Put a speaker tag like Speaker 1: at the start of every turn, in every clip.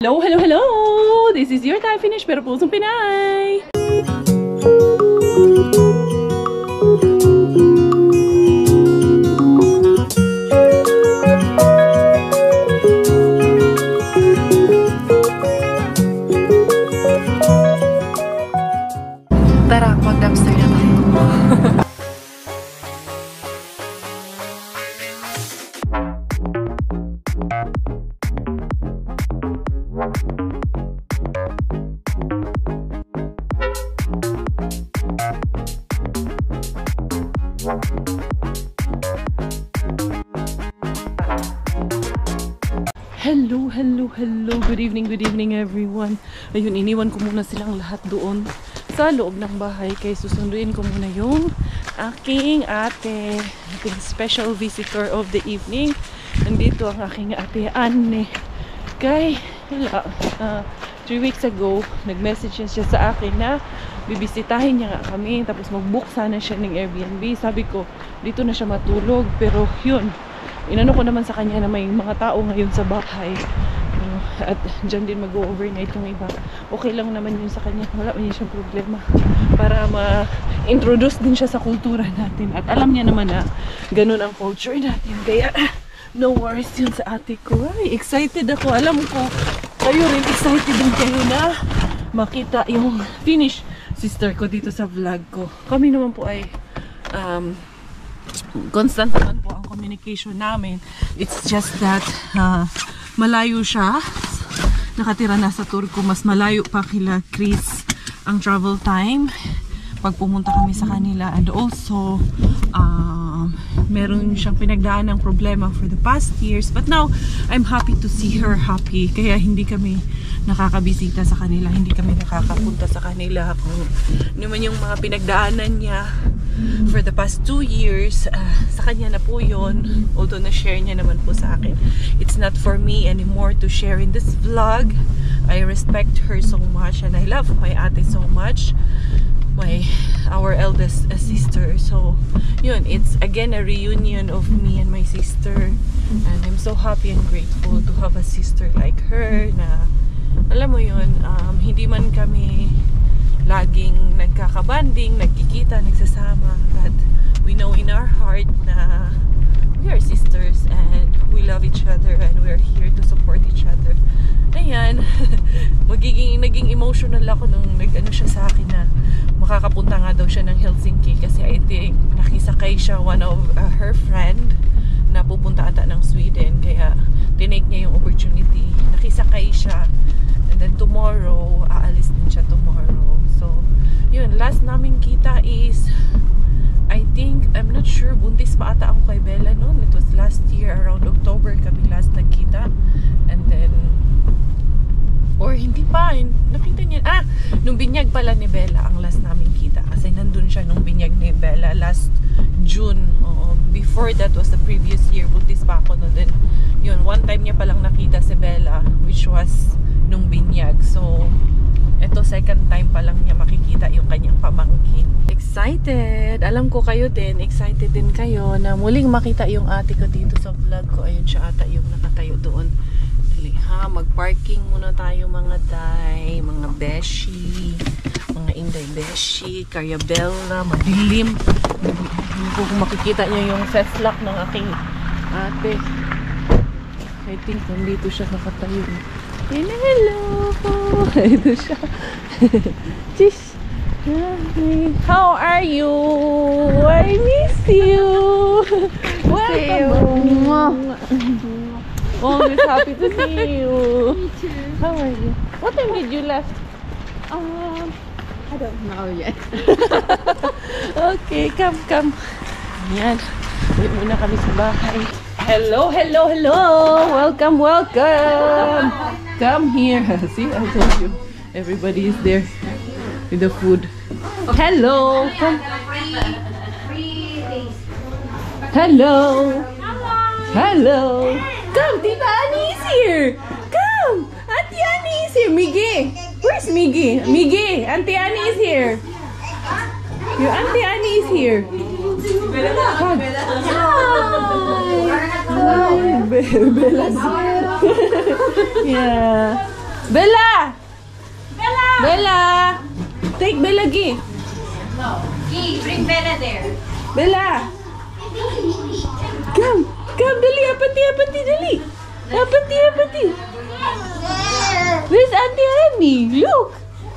Speaker 1: Hello, hello, hello! This is your Thai finish pero pusong Pinay!
Speaker 2: Tara, mag-dumpster na tayo.
Speaker 1: Hello, hello, hello. Good evening everyone. Ayun, iniwan ko muna silang lahat doon sa loob ng bahay kaya susunduin ko muna yung aking ate, ating special visitor of the evening. Nandito ang aking ate Anne. Kay, wala, 3 weeks ago, nag-message siya sa akin na bibisitahin niya nga kami tapos mag-book sana siya ng Airbnb. Sabi ko, dito na siya matulog pero yun, inano ko naman sa kanya na may mga tao ngayon sa bahay at dyan din mag-overnight yung iba. Okay lang naman yun sa kanya, wala man yun siyang problema para ma-introduce din siya sa kultura natin at alam niya naman na ganun ang culture natin kaya no worries yun sa ate ko. Ay, excited ako, alam ko kayo rin excited din kayo na makita yung Finnish sister ko dito sa vlog ko. Kami naman po ay constant naman po ang communication namin. It's just that malayo siya. Nakatira na sa Turku. Mas malayo pa kila Chris ang travel time pag pumunta kami sa kanila. And also, meron siyang pinagdaan ng problema for the past years. But now, I'm happy to see her happy. Kaya hindi kami nakakabisita sa kanila. Hindi kami nakakapunta sa kanila. Kung naman yung mga pinagdaanan niya for the past 2 years, sa kanya na po yun. Although na-share niya naman po sa akin. It's not for me anymore to share in this vlog. I respect her so much and I love my ate so much. Our eldest sister. So, yun, it's again a reunion of me and my sister. And I'm so happy and grateful to have a sister like her na, alam mo yun, hindi man kami laging nagkakabanding, nagkikita, nagsasama, but we know in our heart na we are sisters and we love each other and we're here to support each other. Ayan, naging emotional ako nung nag-ano siya sa akin na makakapunta nga daw siya ng Helsinki kasi I think nakisakay siya one of her friend na pupunta ata ng Sweden kaya tinake niya yung opportunity. Nakisakay siya and then tomorrow, aalis din siya tomorrow. So, yun, last namin kita is I think, I'm not sure, buntis pa ata ako kay Bella noon. It was last year, around October kami last nagkita. And then, or hindi pa, nakita niya, nung binyag pala ni Bella ang last namin kita. Kasi nandun siya nung binyag ni Bella last June. Before that was the previous year, buntis pa ako noon. Then, yun, one time niya palang nakita si Bella, which was nung binyag. So, ito second time pa lang niya makikita yung kanyang pamangkin. Excited! Alam ko kayo din, excited din kayo na muling makita yung ate ko dito sa vlog ko. Ayun siya ata yung nakatayo doon. Dali ha, mag-parking muna tayo mga day, mga beshi, mga inday beshi, Carabella, madilim. Hindi ko kung makikita niyo yung festlock ng aking ate. I think nandito siya nakatayo. Hello! Ito siya. Cheers! How are you? I miss you! Welcome! Always happy to see you.
Speaker 2: Me too.
Speaker 1: How are you? What time did you left?
Speaker 2: I don't know yet.
Speaker 1: Okay, come. Ayan. Uwi muna kami sa bahay. Hello! Welcome! Come here. See, I told you. Everybody is there with the food. Hello! Come. Hello! Come, Tita Annie is here! Come! Auntie Annie is here! Miggy! Where's Miggy? Miggy! Auntie Annie is here! Your Auntie Annie is here! Hug! Hi! Bella's here! Yeah! Bella! Bella! Take Bella, Gi.
Speaker 2: Bring Bella there.
Speaker 1: Bella! Come! Come, dali! Apati, dali! Apati! Where's Auntie Annie? Look!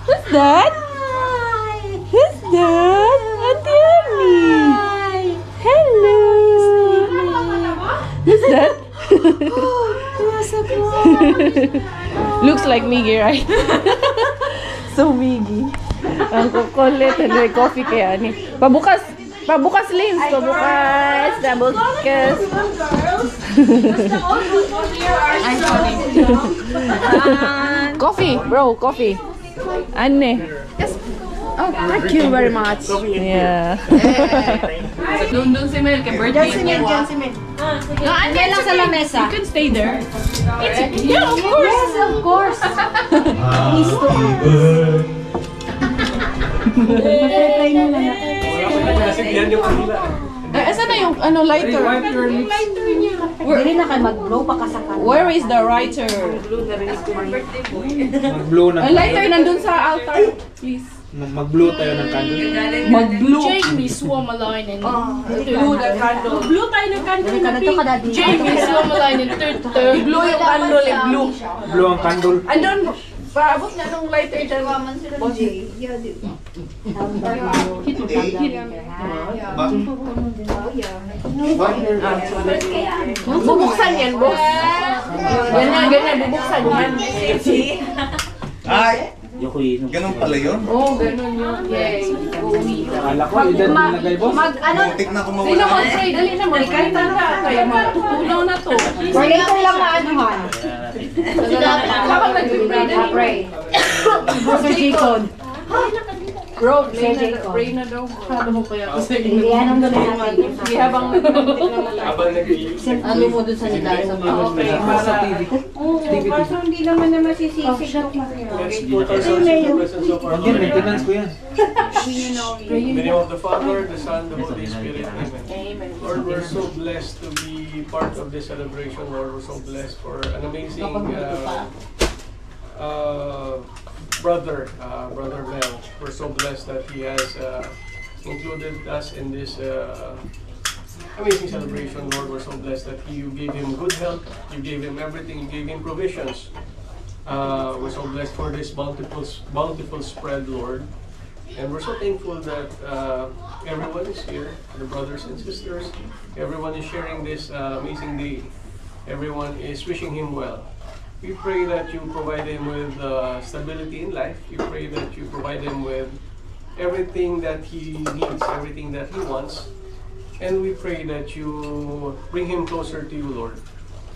Speaker 1: Who's that? Who's that? Auntie Annie! Hello! Who's that? Looks like Miggy, right? So Miggy. Ang kukulit. May coffee kaya ni. Pabukas, Lins. Pabukas. Coffee, bro. Coffee. Anne.
Speaker 2: Oh, thank you very much.
Speaker 1: Yeah. Doon si Mel. Kay birthday niya.
Speaker 2: No, andyan lang sa lamesa.
Speaker 1: You can stay there. Yeah, of course.
Speaker 2: Yes, of course.
Speaker 1: Asan na yung lighter?
Speaker 2: Hindi na kayo mag-blow pa kasakan.
Speaker 1: Where is the lighter?
Speaker 3: Mag-blow ng
Speaker 1: Lighter nandun sa altar. Please.
Speaker 3: Mag-blow tayo ng candle.
Speaker 1: Mag-blue.
Speaker 4: Jamie Swamalainen.
Speaker 1: Blue the candle. Blue tayo ng candle na
Speaker 2: Ganito ka dati.
Speaker 4: Jamie Swamalainen.
Speaker 1: I-blue yung candle, i-blue.
Speaker 3: Blow ang candle.
Speaker 1: Andun, paabot na nung lighter dyan. Bubuksan yan, boss. Ganyan, bubuksan yan.
Speaker 5: Ay! Ganun pala yun?
Speaker 1: Oo, ganun yun. Yay.
Speaker 3: Akala ko, edad nilagay, boss.
Speaker 5: Muntik na kumawala.
Speaker 1: Sino mag-pray? Dali na mo. Kahit tanda. Kaya matutulaw na to.
Speaker 2: For later lang na anuhan.
Speaker 1: Habang nag-pray, dali.
Speaker 2: Pray. Sir Jacob.
Speaker 1: Bro, pray na daw. Ano mo kaya kasi?
Speaker 2: Hindi, anong gano'n natin?
Speaker 1: Sige, habang
Speaker 2: Ano mo dun sa nila?
Speaker 1: okay, para
Speaker 6: Kaso hindi naman na masisisi.
Speaker 3: Again, maintenance ko yan.
Speaker 7: In the name of the Father, the Son, the Holy Spirit. Amen. Lord, we're so blessed to be part of this celebration. Lord, we're so blessed for an amazing brother Mel. We're so blessed that he has included us in this amazing celebration. Lord, we're so blessed that you gave him good health, you gave him everything, you gave him provisions. We're so blessed for this bountiful spread, Lord. And we're so thankful that everyone is here, the brothers and sisters. Everyone is sharing this amazing day. Everyone is wishing him well. We pray that you provide him with stability in life. We pray that you provide him with everything that he needs, everything that he wants. And we pray that you bring him closer to you, Lord.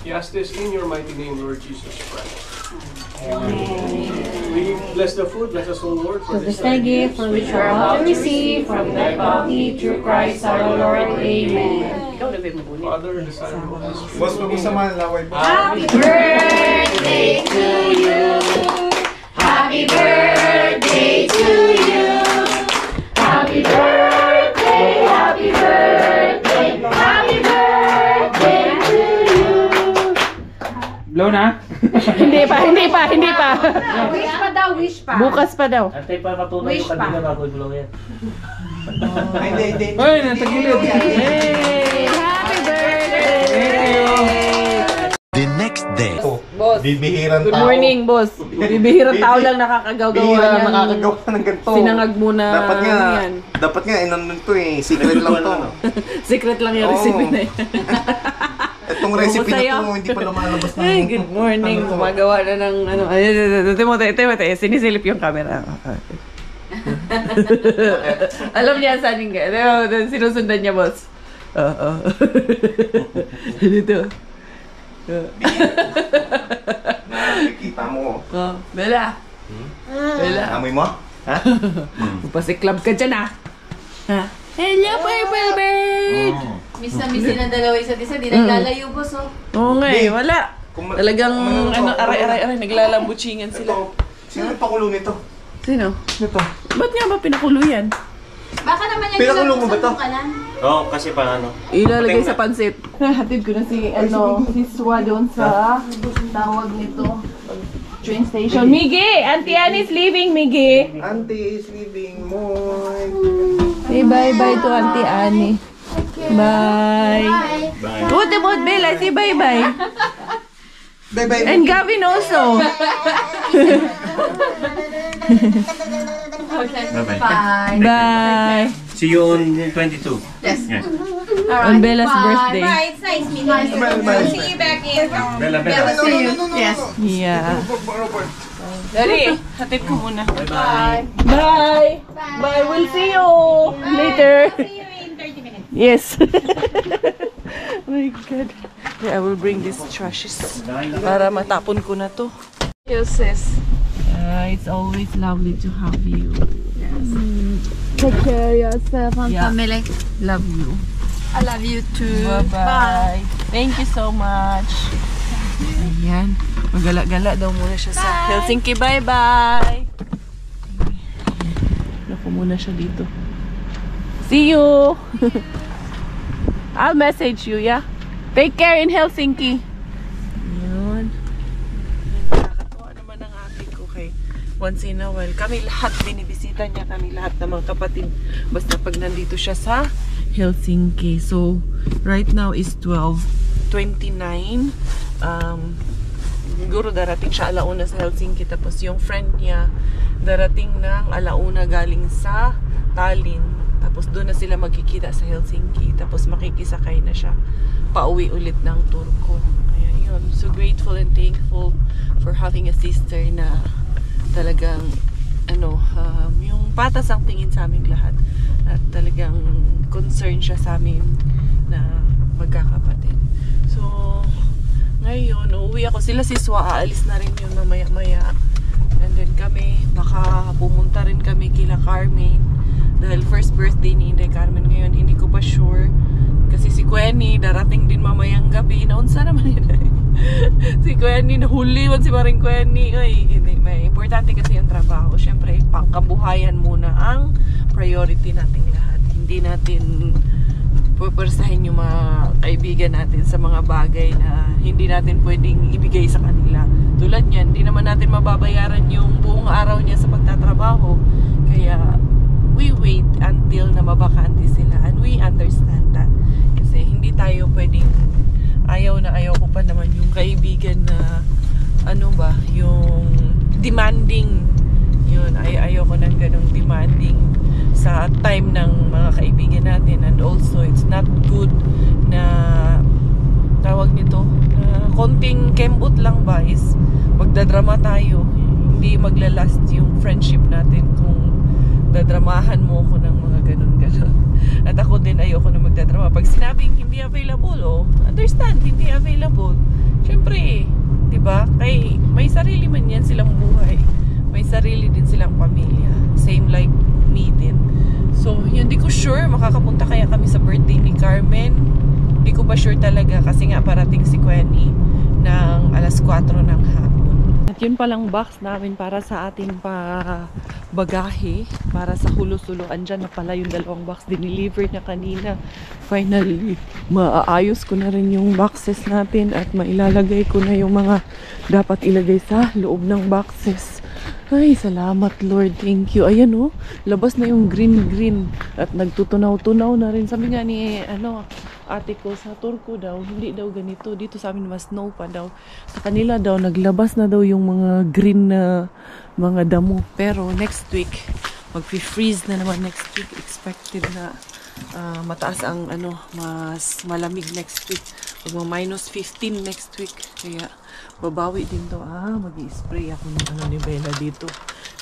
Speaker 7: We ask this in your mighty name, Lord Jesus Christ. Amen. We bless the food, bless us, O Lord, for this
Speaker 2: gift for which we are about to receive from thy bounty through Christ our Lord. Amen.
Speaker 7: Father, the Son, and the Holy Spirit.
Speaker 5: Boss, mag-usama ng laway, boss.
Speaker 2: Happy birthday to you. Happy birthday to you. Happy birthday, happy birthday, happy birthday to you.
Speaker 3: Blow na?
Speaker 1: Hindi pa.
Speaker 2: Wish pa daw, wish pa.
Speaker 1: Bukas pa daw.
Speaker 8: Antay pa matuloy yung kanila bago i-blow yan.
Speaker 5: Hindi.
Speaker 3: Ay, natagilid.
Speaker 1: Hey! Happy birthday!
Speaker 5: The next day.
Speaker 1: Boss,
Speaker 5: Bibihirang
Speaker 1: good
Speaker 5: tao.
Speaker 1: morning, boss. Bibihirang tao lang nakakagawa
Speaker 5: Bihira
Speaker 1: niyan.
Speaker 5: nakakagawa ng ganito.
Speaker 1: Sinangag mo na yan.
Speaker 5: Dapat nga, inano to eh. Secret lang to.
Speaker 1: Secret lang yung recipe na yan.
Speaker 5: Itong recipe na
Speaker 1: Masaya.
Speaker 5: to, hindi pa lumalabas ng...
Speaker 1: Ay, good morning. Gumagawa na ng ano. Ay, Timote. Sinisilip yung camera. Alam niya saan yung sinusundan niya, boss. Oo. Dito.
Speaker 5: Nakikita mo.
Speaker 1: Oh, Bella. Bella.
Speaker 5: Amoy mo? Ha?
Speaker 1: Pasiklab ka dyan, ah. Ha? Hello, Purple Bird!
Speaker 2: Miss na miss ng dalawa isa't isa, di naglalayo, boss, oh.
Speaker 1: Oo nga eh, wala.
Speaker 5: Kung-
Speaker 1: Talagang,
Speaker 5: kung-
Speaker 1: aray, naglalambutsingan sila.
Speaker 5: Sino pakulo nito?
Speaker 1: Sino?
Speaker 5: Ito.
Speaker 1: Ba't nga ba pinakulo yan?
Speaker 2: Baka naman yan
Speaker 5: Pinakulong mo ba to?
Speaker 2: ka lang.
Speaker 8: Oo, kasi pa ano.
Speaker 1: Ilalagay sa pansit. Hatid ko na si Swa doon sa tawag nito. Train station. Miggy! Auntie Ann is leaving, Miggy.
Speaker 5: Auntie is leaving mo.
Speaker 1: Say bye-bye to Auntie Annie. Bye. What about Bella? Say bye-bye.
Speaker 5: Bye-bye.
Speaker 1: And Gavin also.
Speaker 8: Bye-bye.
Speaker 1: Bye.
Speaker 8: See you on 22.
Speaker 4: Yes.
Speaker 8: Yeah.
Speaker 1: On Bella's birthday.
Speaker 6: Bye, it's nice meeting you.
Speaker 5: Bye.
Speaker 6: See you back in.
Speaker 8: Bella, Bella.
Speaker 4: See you. Yes.
Speaker 1: Yeah. Dali, hatid ko muna.
Speaker 8: Bye-bye.
Speaker 1: Bye. Bye. We'll see you later.
Speaker 6: See you in 30 minutes.
Speaker 1: Yes. Oh my God. Yeah, I will bring these trashes para matapon ko na to.
Speaker 4: Yes, sis.
Speaker 1: It's always lovely to have you.
Speaker 4: Take care of yourself and
Speaker 1: Yeah.
Speaker 4: family.
Speaker 1: Love you.
Speaker 4: I love you too.
Speaker 1: Bye-bye. Thank you so much. Ayan. Magala-gala daw muna siya sa Helsinki. Bye-bye. Naku muna siya dito. See you. I'll message you, yeah? Take care in Helsinki. Yun. Nakakatuwa naman ang ate ko kay once in a while. Kami lahat, binibisita niya kami lahat ng mga kapatid. Basta pag nandito siya sa Helsinki. So, right now is 12:29. Siguro darating siya alauna sa Helsinki. Tapos yung friend niya darating ng alauna galing sa Tallinn. Tapos doon na sila magkikita sa Helsinki. Tapos makikisakay na siya pauwi ulit ng Turku. Kaya yun, so grateful and thankful for having a sister na talagang yung patas ang tingin sa aming lahat. At talagang concern siya sa amin na magkakapatid. So ngayon, uuwi ako. Sila si Swa, aalis na rin yun mamaya-maya. And then kami, baka pumunta rin kami kila Carmen. Dahil first birthday ni Inday Carmen ngayon, hindi ko pa sure. Kasi si Quenny, darating din mamayang gabi. Naunsa naman yun. Si Quenny, nahuli man si Maring Quenny. Ay, hindi. May importante kasi yung trabaho. Siyempre, pangkabuhayan muna ang priority nating lahat. Hindi natin pupersahin yung mga kaibigan natin sa mga bagay na hindi natin pwedeng ibigay sa kanila. Tulad niyan, hindi naman natin mababayaran yung buong araw niya sa pagtatrabaho. Kaya we wait until na mabakante sila, and we understand that. Kasi hindi tayo pwedeng, ayaw ko pa naman yung kaibigan na yung demanding. Yun, ayaw ko ng ganong demanding sa time ng mga kaibigan natin. And also, it's not good na tawag nito, na konting kembot lang ba is magdadrama tayo. Hindi maglalast yung friendship natin kung dadramahan mo ako ng mga ganun-ganun. At ako din ayoko na magdadrama. Pag sinabing hindi available, understand, hindi available. Siyempre, di ba? Kay may sarili man yan silang buhay. May sarili din silang pamilya. Same like me din. So, yun, di ko sure makakapunta kaya kami sa birthday ni Carmen. Di ko pa sure talaga kasi nga parating si Quenny ng alas 4 ng hapon. At yun palang box namin para sa ating bagahe, para sa hulo-sulo. Andyan na pala yung dalawang box. Dineliver niya kanina. Finally, maaayos ko na rin yung boxes natin at mailalagay ko na yung mga dapat ilagay sa loob ng boxes. Ay, salamat Lord. Thank you. Ayan oh, labas na yung green-green at nagtutunaw-tunaw na rin. Sabi nga ni ate ko sa Turku daw, hindi daw ganito. Dito sa amin mas snow pa daw. Sa kanila daw, naglabas na daw yung mga green na mga damo. Pero next week, mag-freeze na naman next week. Expected na mataas ang mas malamig next week. Mag-minus 15 next week. Kaya babawi din to. Mag-i-spray ako ng ni Bella dito.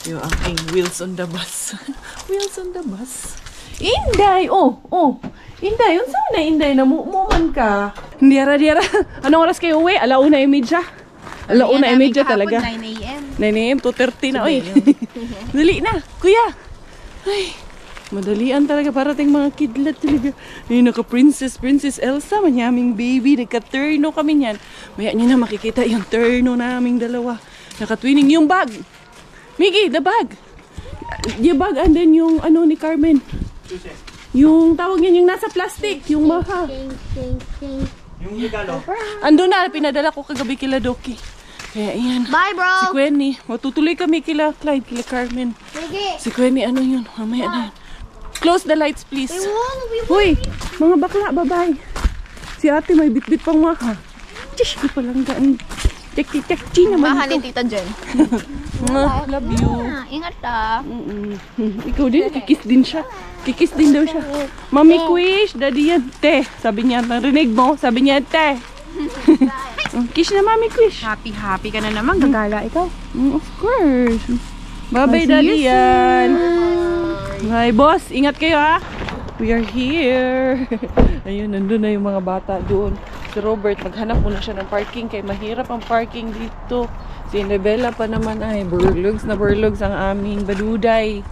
Speaker 1: Yung aking wheels on the bus. Wheels on the bus. Inday! Inday, yun saan na Inday? Namuman ka. Diyara. Anong oras kayo uwi? 1:30. 1:30 talaga.
Speaker 6: 9 a.m.
Speaker 1: 9 a.m. 2:30 na. Uy. Dali na. Kuya. Ay. Madalian talaga. Parating mga kidlat talaga. Ay, naka-princess Elsa. Manyaming baby. Nagka-turno kami niyan. Maya niyo na makikita yung turno naming dalawa. Naka-twinning yung bag. Miggy, the bag. Yung bag and then yung ni Carmen. Yung tawag niyan, yung nasa plastic. Yung maha.
Speaker 8: Yung regalo.
Speaker 1: Ando na, pinadala ko kagabi kila Doki. Kaya yan.
Speaker 4: Bye,
Speaker 1: Si
Speaker 4: bro.
Speaker 1: Quenny. Matutuloy kami kila Clyde, kila Carmen.
Speaker 4: Sige.
Speaker 1: Si Quenny, ano yun? Mamaya na yun. Close the lights, please. Hoy, mga bakla, bye-bye. Si ate may bit-bit pang maka. Tish, ko palang gaan. Tek-tek-chi naman
Speaker 4: Bahan ni
Speaker 1: ito.
Speaker 4: Tita Jen.
Speaker 1: Love you.
Speaker 4: Ingat ah.
Speaker 1: Ikaw din, kikis din siya. Kikis din daw siya. Mami Quish, daddy yan, te. Sabi niya, narinig mo? Sabi niya, te. Kiss na Mami Quish.
Speaker 4: Happy ka na naman. Gagala ikaw.
Speaker 1: Of course. Bye-bye, daddy yan. Hi, boss. Ingat kayo, ha. We are here. Ayun, nandun na yung mga bata doon. Si Robert, maghanap muna siya ng parking kaya mahirap ang parking dito. Si Annabella pa naman ay burlugs na burlugs ang aming baduday.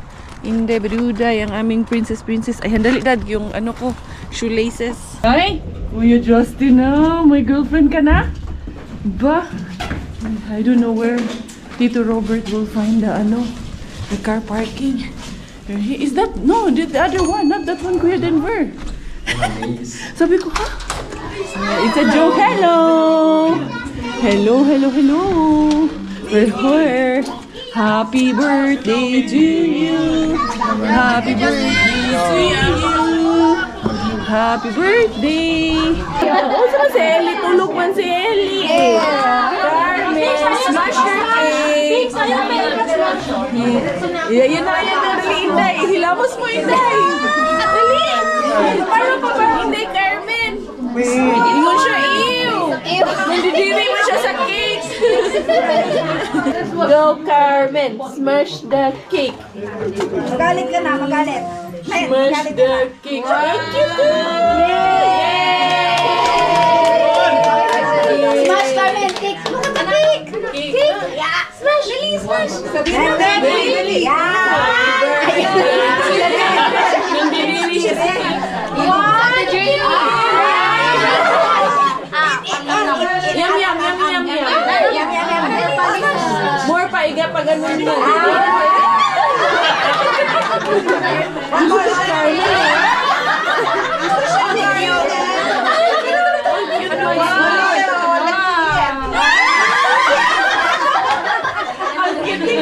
Speaker 1: Hindi, baduday ang aming princess. Ay, handali dad, yung ano ko, shoelaces. Hi! Kuya Justin na, my girlfriend ka na? Ba? I don't know where Tito Robert will find the car parking. Is that, no, the other one, not that one, Kuya Denver. Sabi ko, ha? It's a joke. Hello! Hello. We're here. Happy birthday to you. Happy birthday to you. Happy birthday. Oh, sama si Ellie. Tulog man si Ellie. Carmen, smash your cake. Yan na yan. Dali, Inday. Hilamos mo, Inday. Dali. Parang pa Inday, Carmen. Ingon siya, ew! Nandidiri mo siya sa cake! Go, Carmen! Smash the cake!
Speaker 6: Magalit ka na, magalit.
Speaker 1: Smash the cake! Thank you!
Speaker 6: Smash, Carmen, cake. Look at the cake. Cake. Yeah. Smash. Dali, smash. Dali.
Speaker 1: Nandidiri siya sa cake! Yum. More pa, iga pa ganun mo. Ang cute ni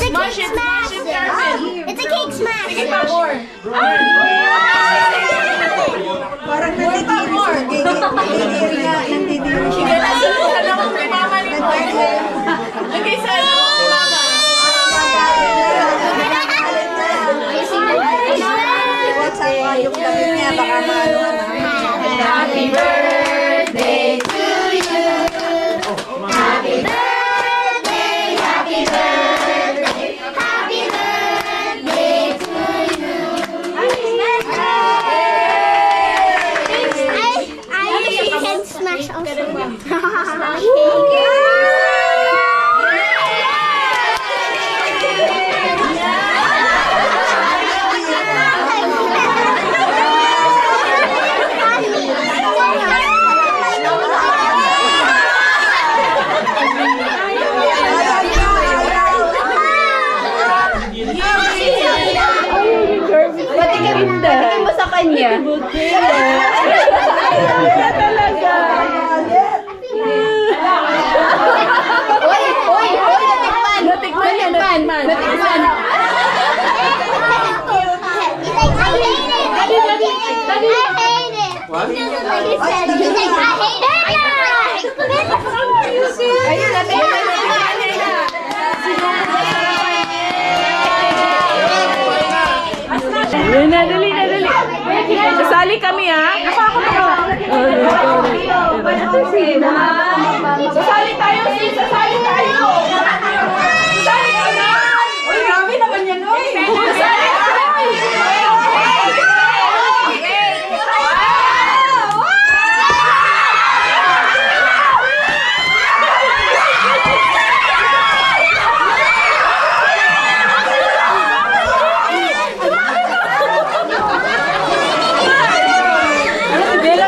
Speaker 4: Smash it, Carmen. It's a cake smash.
Speaker 1: Sige pa, more.
Speaker 6: Parang nandidiri nga.
Speaker 1: Sige na, sa lakong kay mama ni Boy. Lagay sa lakong kay mama.
Speaker 6: Yung damit niya, baka maano na.
Speaker 4: Happy birthday to you. Happy birthday, happy birthday, happy birthday to you. I can smash also.
Speaker 6: Patikin mo sa kanya.
Speaker 1: Talaga.
Speaker 6: Oy, natikman. Natikman. Ayun,
Speaker 1: Yan na, dali. Sasali kami, ha? Sasali tayo, sis! Sasali tayo! Sasali ka na!
Speaker 6: Uy, grabe naman yan, oy!
Speaker 1: Sasali tayo! Bella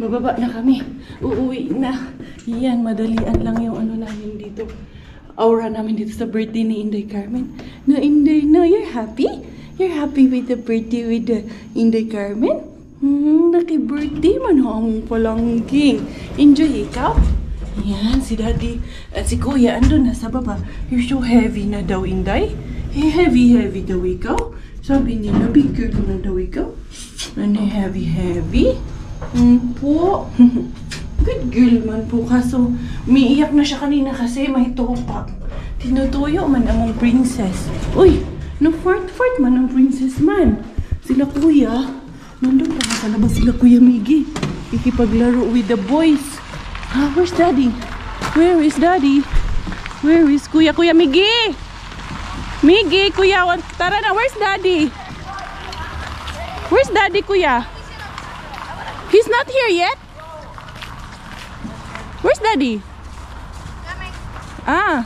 Speaker 1: bababa na kami. Uuwi na. Yan, madalian lang yung ano namin dito. Aura namin dito sa birthday ni Inday Carmen. No, Inday, no, you're happy? You're happy with the birthday with the Inday Carmen? Naki-birthday man ang palangking. Enjoy ikaw? Yan, si Daddy at si Kuya andun na sa baba. You're so heavy na daw, Inday. Heavy daw ikaw. Sabi nila, big girl na daw ikaw. Ano heavy? Po. Good girl man po. Kaso, umiiyak na siya kanina kasi may topak. Tinutuyo man among princess. Uy, no fart man ang princess man. Sila Kuya. Nandun pa sa labas sila Kuya Miggy. Ikipaglaro with the boys. Where's Daddy? Where is Daddy? Where is Kuya Miggy? Miggy, Kuya, tara na. Where's Daddy? Where's Daddy, Kuya? He's not here yet? Where's Daddy?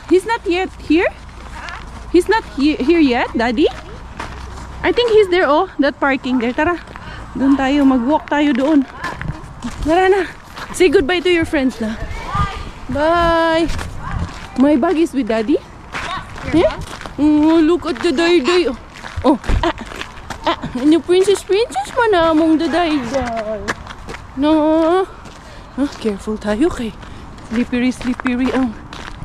Speaker 1: He's not yet here? He's not here yet, Daddy? I think he's there, that parking there. Tara, doon tayo, mag-walk tayo doon. Tara na. Say goodbye to your friends na. Bye. My bag is with Daddy? Yeah? Oh, look at the day. And yung princess man among the day. No. Careful tayo kay slippery ang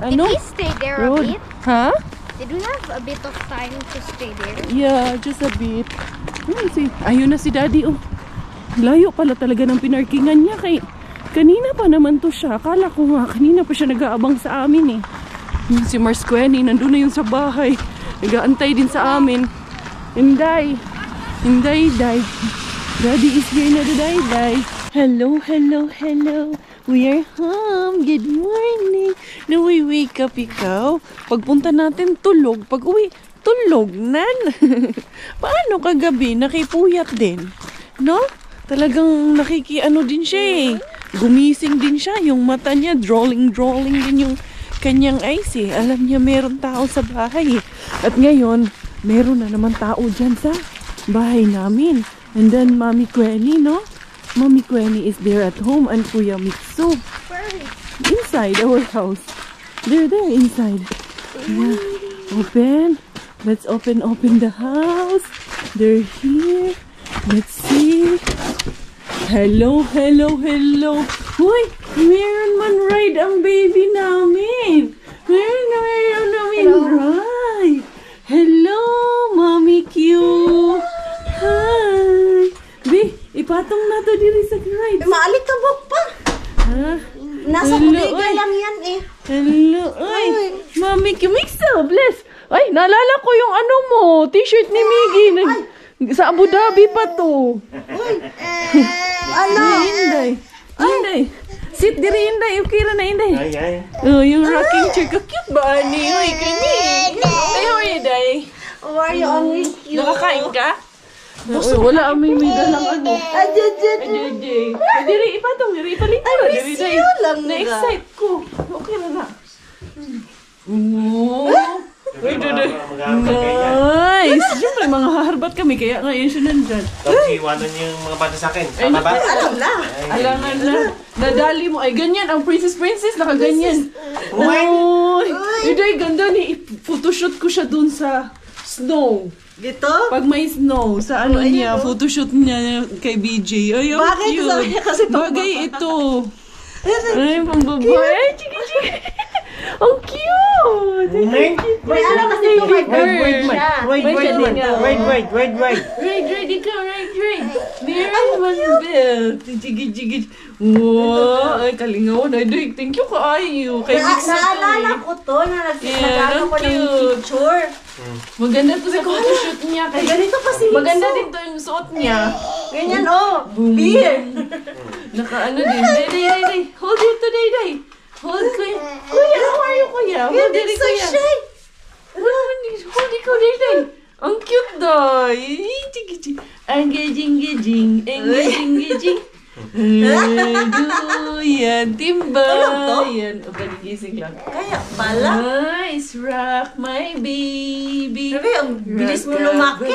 Speaker 1: ano?
Speaker 4: Did we stay there a
Speaker 1: road.
Speaker 4: bit?
Speaker 1: Huh?
Speaker 4: Did we have a bit of time to stay there?
Speaker 1: Yeah, just a bit. Ayun na si Daddy, Layo pala talaga ng pinarkingan niya kay kanina pa naman to siya. Akala ko nga kanina pa siya nag-aabang sa amin Yung si Mars Quenny, nandun na yung sa bahay. Nag-aantay din sa amin. Inday. Daddy is here na, Day. Hello. We are home. Good morning. Now we wake up ikaw. Pagpunta natin, tulog. Pag uwi, tulog nan. Paano kagabi? Nakipuyat din. No? Talagang nakikiano din siya Gumising din siya. Yung mata niya, drawing din yung kanyang eyes Alam niya meron tao sa bahay At ngayon, meron na naman tao dyan sa bahay namin. And then, Mommy Quenny, no? Mommy Quenny is there at home and Kuya Mitsu. Inside our house. They're there inside. Yeah. Open. Let's open the house. They're here. Let's see. Hello. Hoy, meron man ride ang baby namin. Meron namin ride. Hello, Mommy Q. Hi. Ipatong na to diri sa ride.
Speaker 6: Maalik ka pa. Nasa bodega lang yan
Speaker 1: Hello, ay. Mommy Q, Mixo, bless. Ay, naalala ko yung ano mo, t-shirt ni Miggy. Sa Abu Dhabi pa to. Inday. Sit diri, Inday. Okay na, Inday. Yung rocking chair ka. Cute ba, Ani? Uy, kani. Ay, how are you, Day?
Speaker 6: How are you? Only cute.
Speaker 1: Nakakain ka? Wala, may dalang ano. Ajay. Diri, ipatong. Diri, ipalit ko.
Speaker 6: I miss you lang.
Speaker 1: Na-excite ko. Okay na. Nice! Siyempre, mga haharbat kami, kaya ngayon siya nandyan.
Speaker 8: Tapos iwanan niyo yung mga bata sa akin. Tama ba?
Speaker 1: Alangan na. Nadali mo. Ay, ganyan. Ang princess, nakaganyan. Uy! Ay, ganda ni. Photoshoot ko siya dun sa snow.
Speaker 6: Dito?
Speaker 1: Pag may snow, sa ano niya, photoshoot niya kay BJ. Ay, ang
Speaker 6: Bagay
Speaker 1: cute.
Speaker 6: ito sa kanya kasi
Speaker 1: Bagay ito. Ay, pang babae. Ay, chiki. Ang cute!
Speaker 6: May alam kasi ito may bird siya.
Speaker 8: Wait.
Speaker 1: Right, ikaw, right. Meron man belt. Jigit. Wow! Ay, kalingaw na. Thank you kaayo. Kay Mix na to.
Speaker 6: Naalala ko to na nagano ko ng picture.
Speaker 1: Maganda to sa photoshoot niya.
Speaker 6: Ganito pa si Mix.
Speaker 1: Maganda din to yung suot niya.
Speaker 6: Ganyan beer.
Speaker 1: Naka-ano din. Day. Hold it to Day. Hold Kuya. Kuya, how are you, Kuya? Hold it, Kuya. Hold it ko, Day. Ang cute, Day. Engaging. Yan, timba. Yan, gising lang.
Speaker 6: Kaya pala.
Speaker 1: Nice rock, my baby.
Speaker 6: Sabi, ang bilis mo lumaki.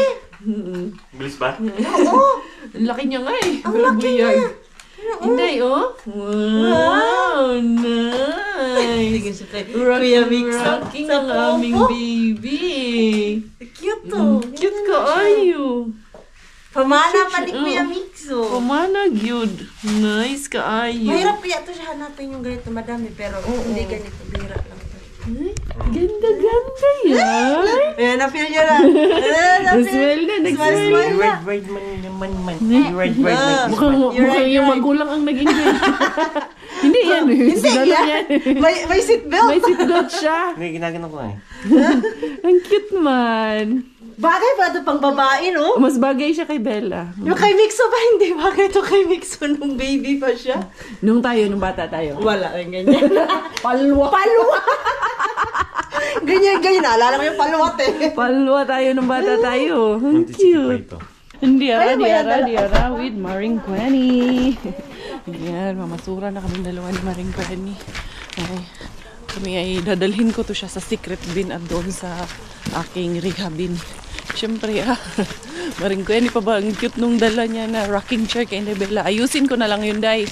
Speaker 8: Bilis ba?
Speaker 6: Oo.
Speaker 1: Ang laki niya nga
Speaker 6: Ang laki niya.
Speaker 1: Inday, oh. Wow, nice.
Speaker 6: Kuya Mix.
Speaker 1: Rocking ang aming baby.
Speaker 6: Cute to.
Speaker 1: Cute ka, ayo.
Speaker 6: Pamana pa ni Kuya Mix.
Speaker 1: Pamana, good. Nice ka, ayo.
Speaker 6: Mahirap kaya to siya hanapin yung ganito madami pero hindi ganito. Bira lang.
Speaker 1: Ganda yan.
Speaker 6: Ayan, na-feel niya na.
Speaker 1: Nag-smile na, nag-smile.
Speaker 8: Right man. Right.
Speaker 1: Mukhang yung magulang ang nag-enjoy. Hindi yan. Sinala yan.
Speaker 6: May seatbelt.
Speaker 1: May seatbelt siya.
Speaker 8: Hindi, ginagano ko eh.
Speaker 1: Ang cute man.
Speaker 6: Bagay pa ito pang babae, no?
Speaker 1: Mas bagay siya kay Bella.
Speaker 6: Yung kay Mixo ba? Hindi bagay ito kay Mixo nung baby pa siya.
Speaker 1: Nung bata tayo.
Speaker 6: Wala, ganyan.
Speaker 1: Palwa.
Speaker 6: Ganyan. Naalala ko yung palwat eh.
Speaker 1: Palwa tayo nung bata tayo. Ang cute. Hindi ara with Maring Quenny. Yan, mamasura na kami dalawa ni Maring Quenny. Ay, kami ay dadalhin ko to siya sa secret bin at doon sa aking rehab bin. Siyempre, Maring Quenny pa ba? Ang cute nung dala niya na rocking chair kay Bella. Ayusin ko na lang yun, Day.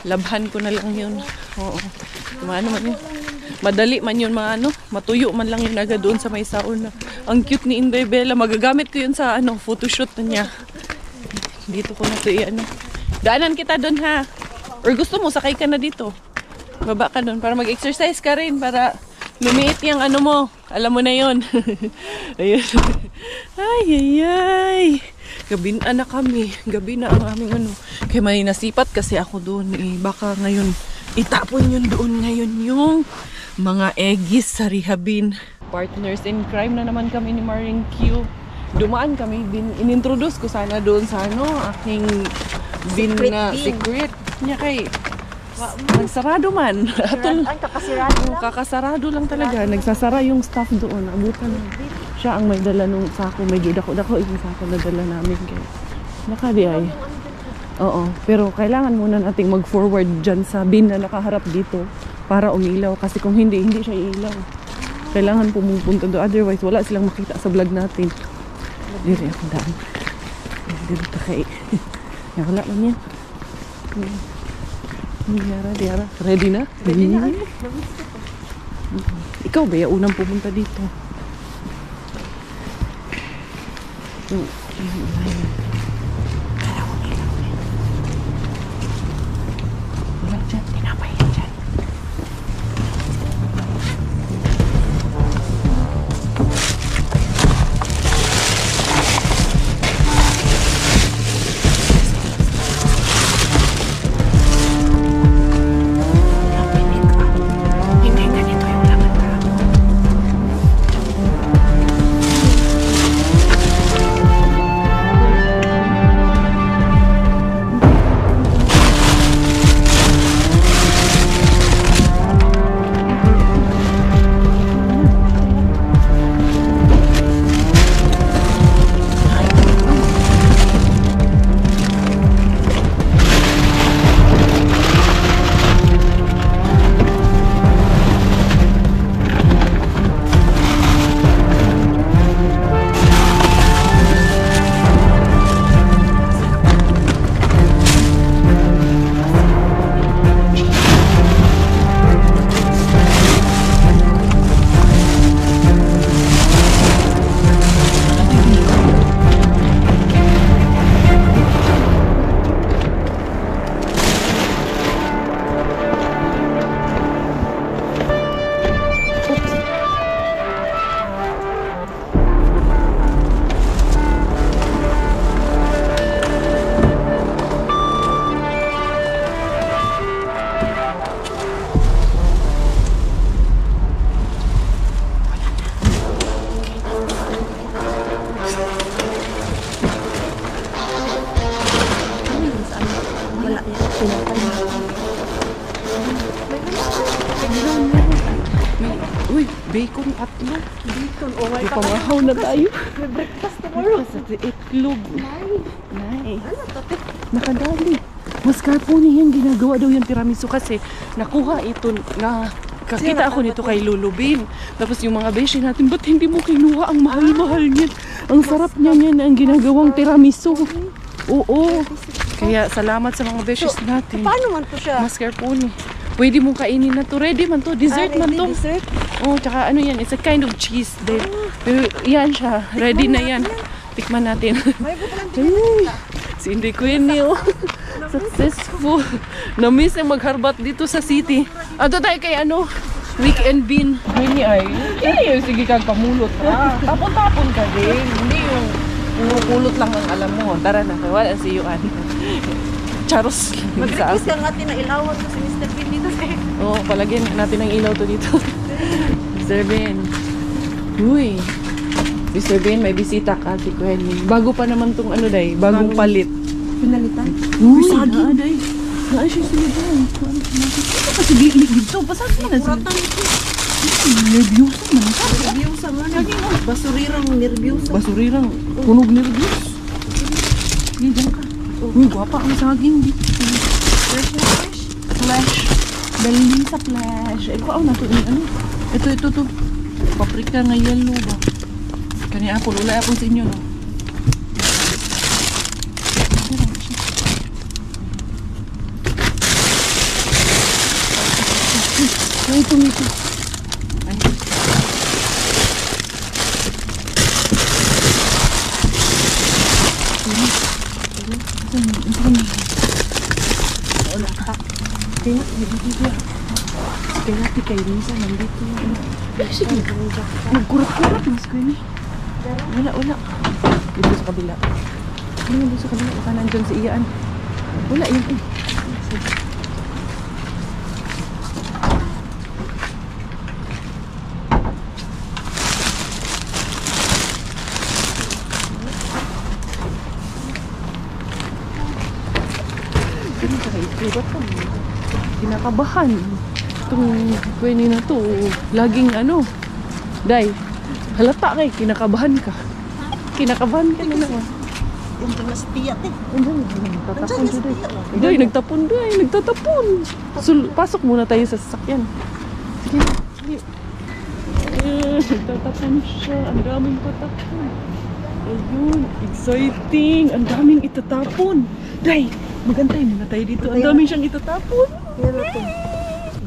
Speaker 1: Labhan ko na lang yun. Oo. Maano man yun. Madali man yun, matuyo man lang yun agad doon sa may sauna. Ang cute ni Inday Bella. Magagamit ko yun sa photoshoot na niya. Dito ko na ito daanan kita doon, ha? Or gusto mo, sakay ka na dito. Baba ka doon para mag-exercise ka rin. Para lumiit yung mo. Alam mo na yun. Ayun. Ay. Gabi na kami. Gabi na ang aming Kaya may nasipat kasi ako doon. Baka ngayon, itapon yun doon ngayon yung mga eggies sa rehabin. Partners in crime na naman kami ni Maring Q. Dumaan kami din. Inintroduce ko sana doon sa aking bin na secret niya kay nagsarado man. Kakasarado lang talaga. Nagsasara yung staff doon. Abutan na. Siya ang may dala nung sako. Medyo dako-dako yung sako na dala namin. Nakadi ay. Oo. Pero kailangan muna nating mag-forward dyan sa bin na nakaharap dito para umilaw. Kasi kung hindi siya iilaw. Kailangan pumupunta doon. Otherwise, wala silang makita sa vlog natin. Diri ako daan. Diri ta kay. Wala man yan. Diara. Ready na? Ready na. Ikaw ba yung unang pumunta dito? Wala dyan. Tinapay yan dyan. Uy, bacon at bacon. Oh my God. Pangahaw na tayo.
Speaker 6: May breakfast tomorrow.
Speaker 1: Breakfast at itlog. Nice. Nakadali. Mascarpone yan. Ginagawa daw yung tiramisu kasi nakuha ito na kakita ako nito kay Lulubin. Tapos yung mga beshi natin, ba't hindi mo kinuha? Ang mahal-mahal niyan. Ang sarap niya niyan ang ginagawang tiramisu. Oo. Kaya salamat sa mga beses natin.
Speaker 6: Paano man to siya?
Speaker 1: Mascarpone. Pwede mong kainin na to. Ready man to. Dessert man to.
Speaker 6: Dessert?
Speaker 1: Oh, tsaka ano yan. It's a kind of cheese. Pero yan siya. Ready na yan. Tikman natin. Si Inday Queenie, oh. Successful. Na-miss yung magharbat dito sa city. Ato tayo kay ano? Weekend bean. Queenie ay. Sige kang pamulot ka. Tapon-tapon ka din. Hindi yung kulot lang ang alam mo. Tara na. Wala si Yuan. Charos.
Speaker 6: Mag-request ka nga na ilawan ko si Mr. Bean dito.
Speaker 1: Oo, palagyan natin ang ilaw to dito. Mr. Ben. Uy. Mr. Ben, may bisita ka si Queenie. Bago pa naman tong ano day, bagong palit.
Speaker 6: Pinalitan?
Speaker 1: Uy, naa day. Naa siya sila day. Ito kasi bilik dito. Pasagin na siya. Nervyosa man.
Speaker 6: Nervyosa man. Basurirang nervyosa.
Speaker 1: Basurirang punog nervyos. Sige, dyan ka. Uy, guwapa ang saging dito.
Speaker 6: Fresh na fresh.
Speaker 1: Flash. Dali sa flash. Eh, kuwao na to. Ano? Ito. Paprika nga yellow ba? Kani apple. Wala apple sa inyo, no? Ito. Ay. Wala ka. Kaya kay Risa nandito. Sige. Nagkurat-kurat mas ko ni. Wala. Dito sa kabila. Dito sa kabila. Baka nandyan si Iyaan. Wala yun eh. Kinakabahan itong Queenie na to. Laging ano Day, halata kay kinakabahan ka. Kinakabahan ka na naman.
Speaker 6: Unta na sa tiyat eh.
Speaker 1: Nagtatapon siya Day. Day, nagtapon Day. Nagtatapon. Pasok muna tayo sa sasakyan. Sige. Nagtatapon siya. Ang daming patapon. Ayun, exciting. Ang daming itatapon. Day, magantay muna tayo dito. Ang daming siyang itatapon.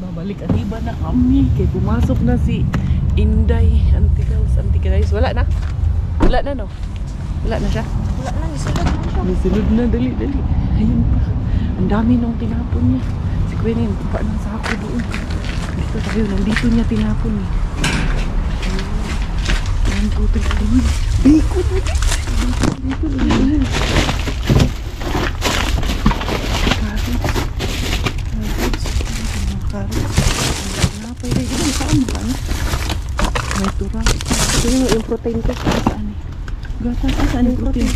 Speaker 1: Babalik Arriba na kami. Kaya pumasok na si Inday, Antigals. Wala na? Wala na, no? Wala na siya?
Speaker 6: Wala na, isulod na siya.
Speaker 1: Nasilod na, dali. Ayun pa. Ang dami nung tinapon niya. Si Queenie, pa ng sako doon. Dito tayo, nandito niya tinapon niya. Ayan po, tingnan. Bacon na din. Bacon na din. May tura. Ito yung protein ko. Saan eh? Gata. Saan yung protein?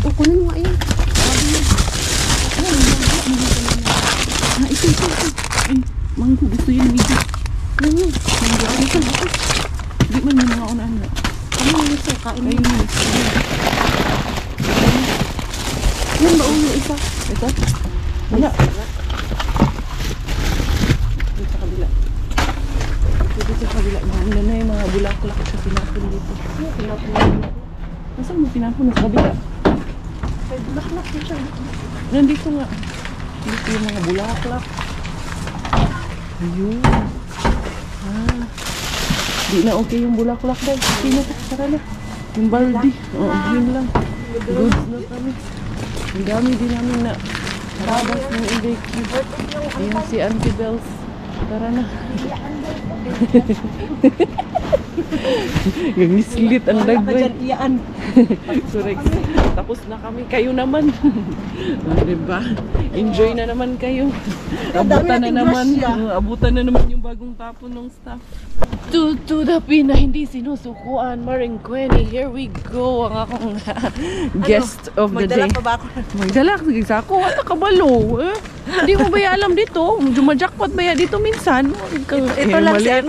Speaker 6: O, kunin mo ayun.
Speaker 1: Ito. Ay, manggo. Gusto yun. Manggo. Manggo. Di man yung mga unaan na.
Speaker 6: Ano yung isa? Kain mo.
Speaker 1: Yan ba yung isa? Ito? Wala. Dito sa kabila. Ano na yung mga bulaklak sa tinapon dito. Nasaan mo tinapon? Sa kabila.
Speaker 6: Ay, bulaklak na siya.
Speaker 1: Nandito nga. Dito yung mga bulaklak. Ayun. Di na okay yung bulaklak dahil. Sino? Tara na. Yung baldi. Oo, yun lang. Goods na kami. Ang dami din namin na rabas ng Inday Q. Ayun si Auntie Bells. Tara na. Gangislit ang dagway. Correct. Tapos na kami. Kayo naman. Diba? Enjoy na naman kayo. Abutan na naman yung bagong tapon ng staff. To the pin na hindi sinusukuan. Maring Queenie, here we go. Ang akong guest of the day.
Speaker 6: Magdala pa ba ako?
Speaker 1: Magdala. Sige sa ako. Wala ka balo. Hindi mo ba alam dito? Jumajackpot ba dito minsan?
Speaker 6: Ito lang siya.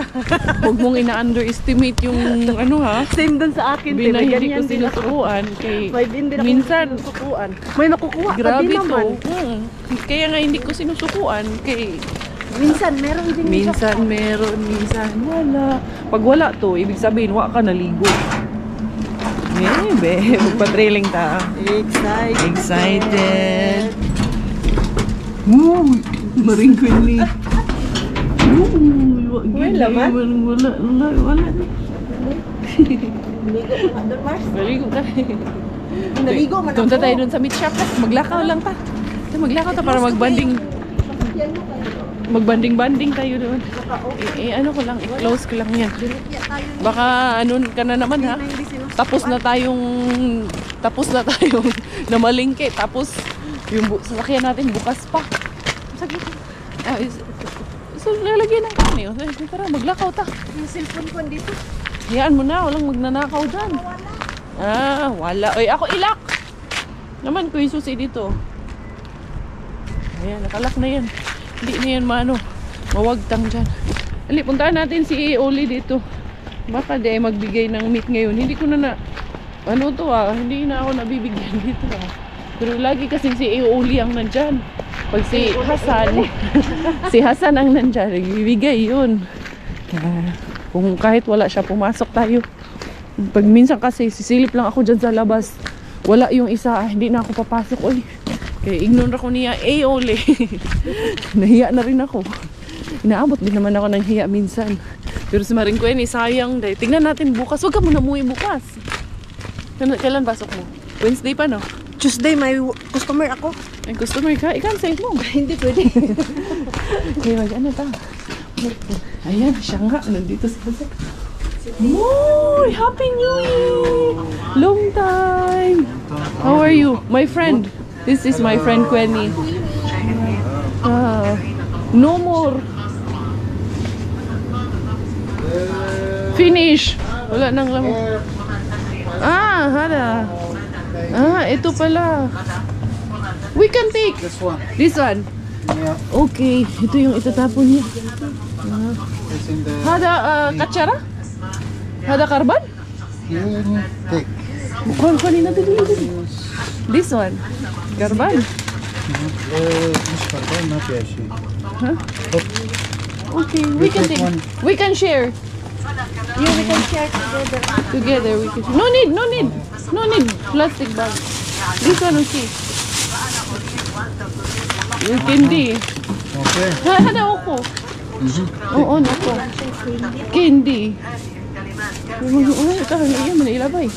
Speaker 1: Huwag mong ina-underestimate yung ano ha.
Speaker 6: Same dun sa akin.
Speaker 1: Hindi ko sinusukuan. Kay minsan
Speaker 6: sinusukuan. May nakukuha ka
Speaker 1: grabe
Speaker 6: din
Speaker 1: to.
Speaker 6: naman.
Speaker 1: Kaya nga hindi ko sinusukuan. Kay
Speaker 6: Minsan meron din
Speaker 1: minsan meron, minsan wala. Pag wala to, ibig sabihin wala ka naligo. Yeah, be. Magpa-trailing ta. Excited. Woo! Maringkon ni. Wala ba? Wala. Maligo ka.
Speaker 6: Naligo man ako.
Speaker 1: Tunta tayo dun sa meat shop. Maglakaw lang pa. Maglakaw ta para magbanding. Magbanding-banding tayo doon. Ano ko lang, i-close ko lang yan. Baka ano ka na naman ha. Tapos na tayong namalingke. Tapos yung sasakyan natin bukas pa. Saglit. So lalagyan ng kami. Tara, maglakaw ta.
Speaker 6: Yung cellphone ko dito.
Speaker 1: Hayaan mo na, walang magnanakaw dyan. Wala. Oy, ako ilak. Naman ko yung susi dito. Ayan, nakalak na yan. Hindi na yan mawagtang dyan. Ali, puntahan natin si Oli dito. Baka di ay magbigay ng meat ngayon. Hindi ko na hindi na ako nabibigyan dito Pero lagi kasi si Oli ang nandyan. Pag si Hasan, si Hasan ang nandyan, nagbibigay yun. Kung kahit wala siya, pumasok tayo. Pag minsan kasi, sisilip lang ako dyan sa labas. Wala yung isa, hindi na ako papasok. Oy, kaya ignore ako niya. Oli. Nahiya na rin ako. Inaabot din naman ako ng hiya minsan. Pero si Maringkwen, sayang dahil. Tingnan natin bukas. Huwag ka muna muwi bukas. Kailan pasok mo? Wednesday pa, no?
Speaker 6: Tuesday, may customer ako.
Speaker 1: May customer ka? I-cancel mo.
Speaker 6: Hindi pwede.
Speaker 1: Okay, mag-ano ta? Ayan, siya nga. Nandito si Jose. Moy! Happy New Year! Long time! How are you? My friend. This is my friend Quenny. No more. Finish. Wala nang lamang. Hada. Ito pala. We can take
Speaker 3: This one.
Speaker 1: this one.
Speaker 3: Yeah.
Speaker 1: Okay, ito yung itatapon niya.
Speaker 3: It's in the...
Speaker 1: Hada katsara? Hada karban?
Speaker 3: You take.
Speaker 1: Bukan kanina dito. This one. Karban.
Speaker 3: This carbon, not yashi.
Speaker 1: Okay, we can take. We can share.
Speaker 6: Yeah, we can share together.
Speaker 1: Together we can. No need. Plastic bag. This one okay. You can di.
Speaker 3: Okay.
Speaker 1: Hada ako. Oo, nako. Candy. Ito, yan, manilabay.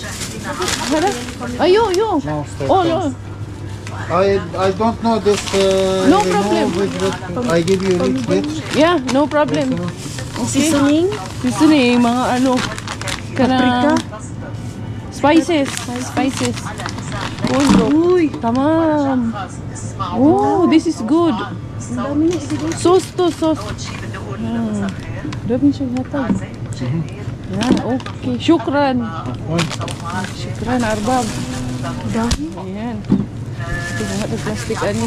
Speaker 1: Hada? Ayo.
Speaker 3: Now start.
Speaker 1: Oh.
Speaker 3: I don't know this.
Speaker 1: No
Speaker 3: remove
Speaker 1: problem.
Speaker 3: with I give you little bit.
Speaker 1: Yeah, no problem. Okay. Seasoning, mga paprika. Spices. Uy, tamam. Oh, this is good. Sauce. Dami siyang hatag. Yan, okay. Shukran, Arbab. Ayan. Ito na ito plastic ano.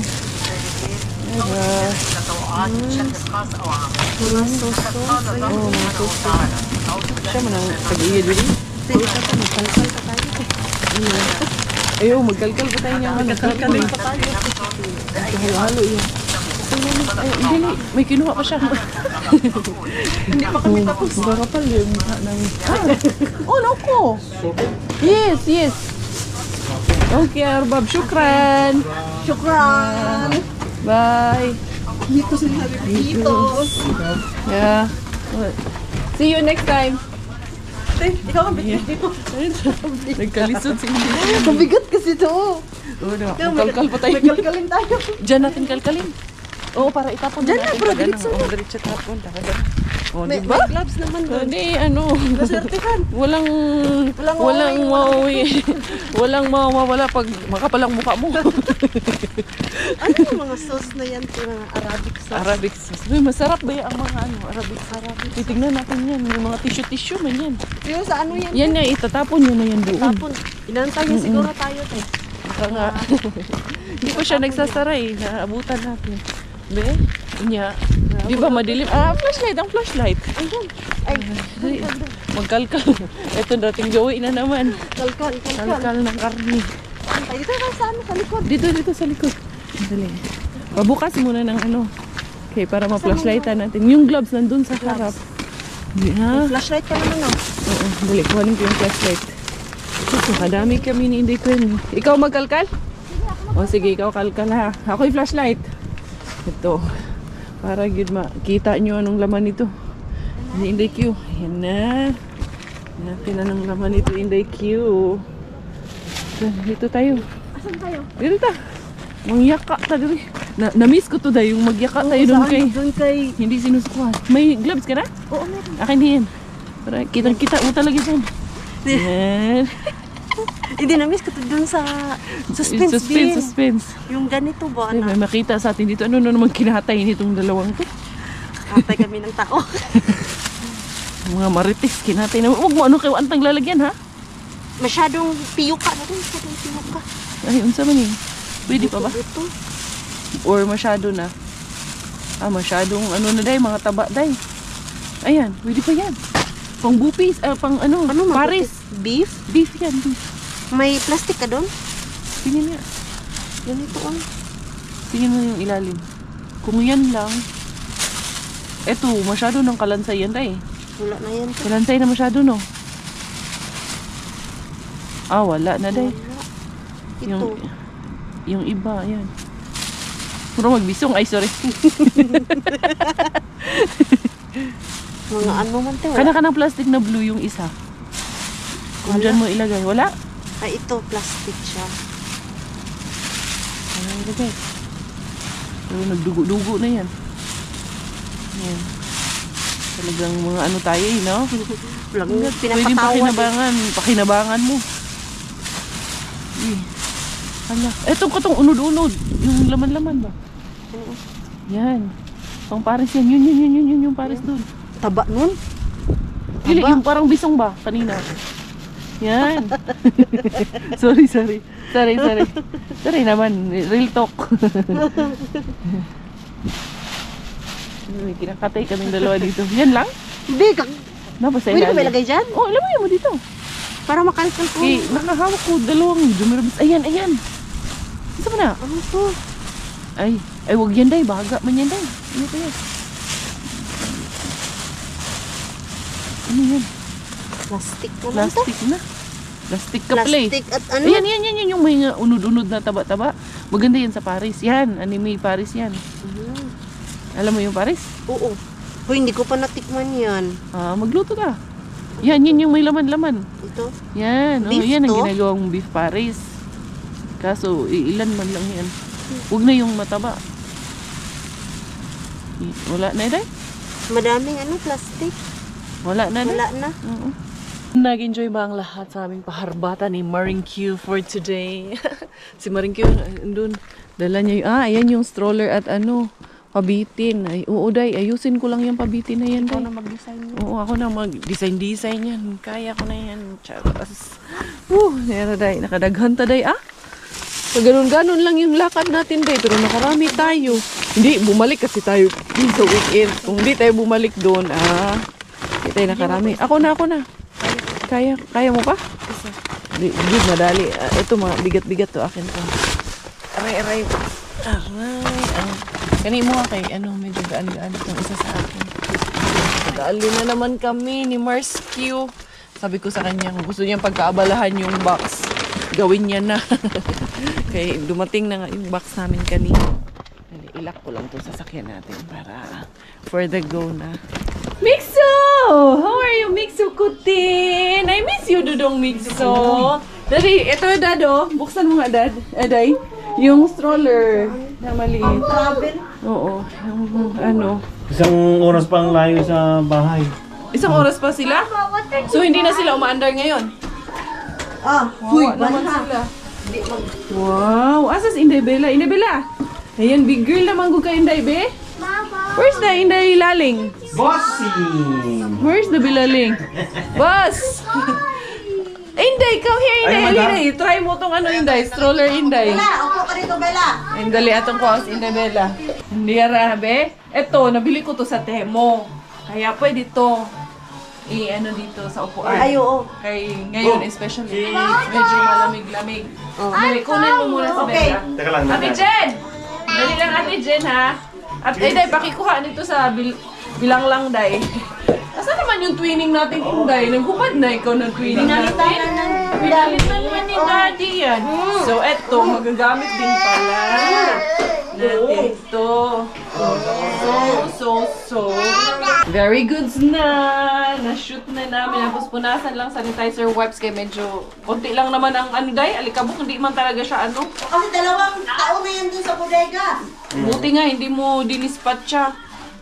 Speaker 1: Siya man ang tag-iya dito. Ayaw, magkalkal pa tayo niya. Magkalkal pa tayo. Halo-halo yun. Ay, hindi. May kinuha pa siya. Hindi pa kami tapos. Bakapal yun. Oh, naku. Yes. Okay, Arbab. Shukran. Bye.
Speaker 6: Dito sila.
Speaker 1: Yeah. See you next time.
Speaker 6: Ikaw ang bigat dito.
Speaker 1: Nagkalisod si Hindi.
Speaker 6: Mabigat kasi ito.
Speaker 1: Magkalkal pa tayo.
Speaker 6: Magkalkalin tayo.
Speaker 1: Diyan natin kalkalin. Oo, para itapon
Speaker 6: Diyan na,
Speaker 1: natin.
Speaker 6: pero diretso na.
Speaker 1: Diretso tapon. O,
Speaker 6: May
Speaker 1: diba?
Speaker 6: gloves naman doon.
Speaker 1: Hindi,
Speaker 6: Nasertihan.
Speaker 1: walang mawawala pag makapalang mukha mo.
Speaker 6: Ano yung mga sauce na yan? Mga Arabic sauce.
Speaker 1: Arabic sauce. Uy, masarap ba yung mga Arabic. Titignan natin yan. Yung mga tissue man yan.
Speaker 6: Yung sa ano yan?
Speaker 1: Yan nga, itatapon nyo na yan doon.
Speaker 6: Tapon. Inantay niya siguro tayo.
Speaker 1: Baka nga. Hindi pa siya nagsasara eh. Naabutan natin. Be? Inya. Di ba madilim? Flashlight. Ang flashlight.
Speaker 6: Ayun. Ay,
Speaker 1: Magkalkal. Ito dating gawin na naman.
Speaker 6: kalkal.
Speaker 1: Kalkal ng karni.
Speaker 6: Ay, dito tayo sa ano? Sa likod.
Speaker 1: Dito sa likod. Dali. Pabukas muna ng ano. Okay, para ma-flashlightan natin. Yung gloves nandun sa harap. Ha?
Speaker 6: Flashlight ka naman, no?
Speaker 1: Oo, dali. Kuhanin ko yung flashlight. Nakadami kami ni Inday Queen. Ikaw magkalkal? O sige, ikaw kalkal ha. Ako yung flashlight. Ito. Para yun makita nyo anong laman nito. Ni Inday Q. Ayan na. Natin anong laman nito, Inday Q. Dito tayo.
Speaker 6: Asan tayo?
Speaker 1: Dito ta. Mangyaka ta dito. Na-miss ko to dahil yung magyaka tayo doon kay hindi sinusukuhan. May gloves ka na?
Speaker 6: Oo, meron.
Speaker 1: Akin din yan. Para kitang-kita mo talaga dyan. Yan.
Speaker 6: Hindi na-miss ko doon sa suspense din.
Speaker 1: Suspense.
Speaker 6: Yung ganito ba?
Speaker 1: Ay, may makita sa atin dito. Ano naman kinahatay nitong dalawang to?
Speaker 6: Katay kami ng tao.
Speaker 1: Mga marites, kinatay na. Huwag mo ano kayo antang lalagyan ha?
Speaker 6: Masyadong piyuka na rin. Masyadong piyuka.
Speaker 1: Ay, unsa man yun? Pwede pa ba?
Speaker 6: Ito.
Speaker 1: Or masyado na? Masyadong ano na day, mga taba day. Ayan, pwede pa yan. Pang bupis, pang ano, pares.
Speaker 6: Beef?
Speaker 1: Beef yan, beef.
Speaker 6: May plastic ka doon?
Speaker 1: Tingin niya.
Speaker 6: Ganito ang.
Speaker 1: Tingin mo yung ilalim. Kung yan lang, eto, masyado ng kalansay yan day.
Speaker 6: Wala na yan.
Speaker 1: Kalansay na masyado no? Wala na day.
Speaker 6: Ito.
Speaker 1: Yung iba, ayan. Puro magbisong, ay sorry.
Speaker 6: Mga ano man tayo.
Speaker 1: Kana ng plastic na blue yung isa. Kung dyan mo ilagay, wala?
Speaker 6: Ay, ito, plastic siya.
Speaker 1: Ano ilagay? Pero nagdugo-dugo na yan. Ayan. Talagang mga ano tayo no?
Speaker 6: Walang
Speaker 1: Pwede
Speaker 6: pinapatawad.
Speaker 1: pakinabangan mo. Hala. Etong katong unod-unod. Yung laman-laman ba? Yan. Pang pares yan. Yun yung pares doon.
Speaker 6: Taba nun?
Speaker 1: Dili, yung parang bisong ba? Kanina. Yan. sorry. Sorry naman. Real talk. Kinakatay kaming dalawa dito. Yan lang?
Speaker 6: Hindi,
Speaker 1: Napasay
Speaker 6: pwede ko ba ilagay dyan?
Speaker 1: Oh, ilagay mo dito.
Speaker 6: Para makalkal ko.
Speaker 1: Okay, nakahawak ko dalawang jumirabis. Ayan. Isa mo na.
Speaker 6: Ano to?
Speaker 1: Ay, wag yan day. Baga man yan day. Ano pa yan? Ano yan?
Speaker 6: Plastic naman to.
Speaker 1: Plastic na. Plastic ka pala eh.
Speaker 6: Plastic at ano?
Speaker 1: Ayan, yung may unod-unod na taba-taba. Maganda yan sa Paris. Yan, anime Paris yan. Alam mo yung Paris?
Speaker 6: Oo. Hoy, hindi ko pa natikman yan.
Speaker 1: Magluto ka. Yan yung may laman-laman.
Speaker 6: Ito?
Speaker 1: Yan,
Speaker 6: Beef
Speaker 1: yan ang
Speaker 6: to?
Speaker 1: ginagawang beef Paris. Kaso, ilan man lang yan. Huwag na yung mataba. Wala na day?
Speaker 6: Madaming ano, plastic.
Speaker 1: Wala na.
Speaker 6: Wala na.
Speaker 1: Oo. Nag-enjoy ba ang lahat sa aming paharbata ni Maring Q for today? Si Maring Q, andun, dala niya yung, ayan yung stroller at ano, pabitin. Ay, oo day, ayusin ko lang yung pabitin na yan day.
Speaker 6: Ako na mag-design yan.
Speaker 1: Oo, ako na mag-design yan. Kaya ko na yan. Charas. Nera day, nakadaghan ta day, So, ganun-ganun lang yung lakad natin day, pero nakarami tayo. Hindi, bumalik kasi tayo sa weekend. Kung hindi tayo bumalik doon, hindi tayo nakarami. Ako na. Kaya mo pa? Di, madali. Ito mga bigat-bigat to akin to. Aray. Kani mo kay medyo gaan-gaan itong isa sa akin. Dali na naman kami ni Mars Q. Sabi ko sa kanya, kung gusto niyang pagkaabalahan yung box, gawin niya na. Kaya dumating na nga yung box namin kanina. Ilak ko lang to sa sakyan natin para for the go na. Mixo! How are you, Mixo Kutin? I miss you, Dudong Mixo. Daddy, ito Dado. Buksan mo nga, Dad. Aday. Yung stroller na maliit. Oo. Yung ano.
Speaker 8: Isang oras pang layo sa bahay.
Speaker 1: Isang oras pa sila? So, hindi na sila umaandar ngayon?
Speaker 6: Huy,
Speaker 1: Naman sila. Wow. Asas Inday Bella? Inday Bella? Ayan, big girl naman ko kay Inday Be. Where's the Inday Laling?
Speaker 8: Bossy!
Speaker 1: Where's the Bilaling? Boss! Inday, come here, Inday. Inday, try mo tong ano, Inday. Stroller, Inday.
Speaker 6: Upo ka rito, Bella.
Speaker 1: Dali atong ko as Inday Bella. Hindi be. Eto, nabili ko to sa Temo. Kaya pwede to ano dito sa upuan.
Speaker 6: Ay, oo.
Speaker 1: Kay ngayon especially medyo malamig-lamig. Dali, kunin mo muna sa Bella.
Speaker 8: Teka lang.
Speaker 1: Ate Jen! Dali lang Ate Jen ha. At Day, pakikuha nito sa bilang lang Day. Asa naman yung twinning natin Inday? Naghubad na ikaw ng twinning natin. Pagalitan man ni Daddy yan. So, eto, magagamit din pala natin ito. So. Very good na. Na-shoot na namin. Tapos punasan lang sanitizer wipes kaya medyo konti lang naman ang ano day. Alikabok, hindi man talaga siya ano.
Speaker 6: Kasi 2 taon na yan dun sa bodega.
Speaker 1: Buti nga, hindi mo dinispat siya.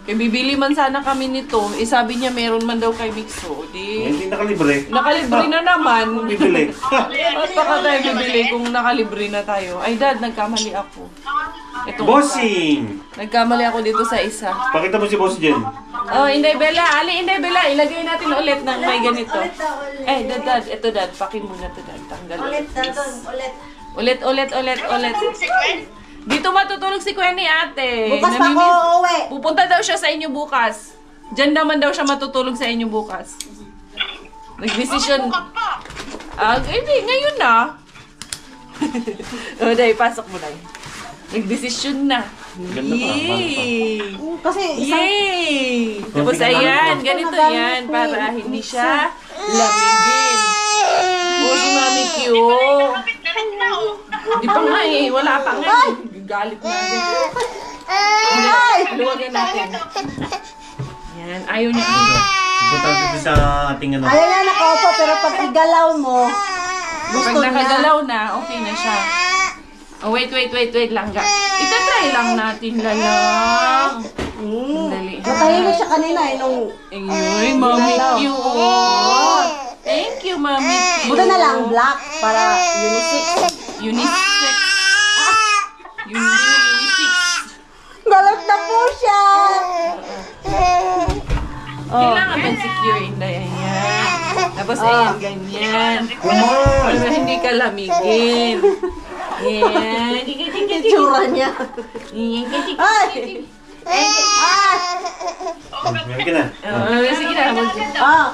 Speaker 1: Kaya bibili man sana kami nito. Eh sabi niya meron man daw kay Mixo. Di...
Speaker 8: Hindi nakalibre.
Speaker 1: Nakalibre na naman.
Speaker 8: Bibili.
Speaker 1: At baka tayo bibili kung nakalibre na tayo. Ay dad, nagkamali ako. Itong
Speaker 8: Bossing!
Speaker 1: nagkamali ako dito sa isa.
Speaker 8: Pakita mo si Boss Jen.
Speaker 1: Oh, Inday Bella. Ali, Inday Bella. Ilagay natin ulit ng may ganito. Eh, dad. Ito dad. Pakin muna ito dad. Tanggal ulit. Ulit. Dito matutulog si Quenny ate.
Speaker 6: Bukas pa ako uuwi.
Speaker 1: Pupunta daw siya sa inyo bukas. Diyan naman daw siya matutulog sa inyo bukas. Nag-decision. Hindi, ngayon na. O, dahil, pasok mo lang. Nag-decision na.
Speaker 8: Ganda pa,
Speaker 1: Yay!
Speaker 6: Kasi
Speaker 1: Yay! Tapos ayan, ganito yan para hindi siya lamigin. Oh, si Mami Q. Hindi pa nga eh, wala pa nga eh. Galit na. Luwagan natin. Yan, ayaw niya.
Speaker 8: Importante ito sa ating ano.
Speaker 6: ayaw na nakaupo pero pag igalaw mo,
Speaker 1: Pag nakagalaw na, okay na siya. Oh, wait lang ga. Itatry lang natin lalang. Dali.
Speaker 6: matahimik siya kanina eh nung
Speaker 1: Ay, Mami Q. Thank you, Mami Q.
Speaker 6: buta na lang black para unisex.
Speaker 1: Unisex. Unisex.
Speaker 6: Galit na po siya.
Speaker 1: Kailangan ba secure Inday? Ayan. Tapos ayan, ganyan. Para hindi ka lamigin. Ayan.
Speaker 6: Itsura niya.
Speaker 1: Ayan.
Speaker 8: Meron ka na.
Speaker 1: Sige na.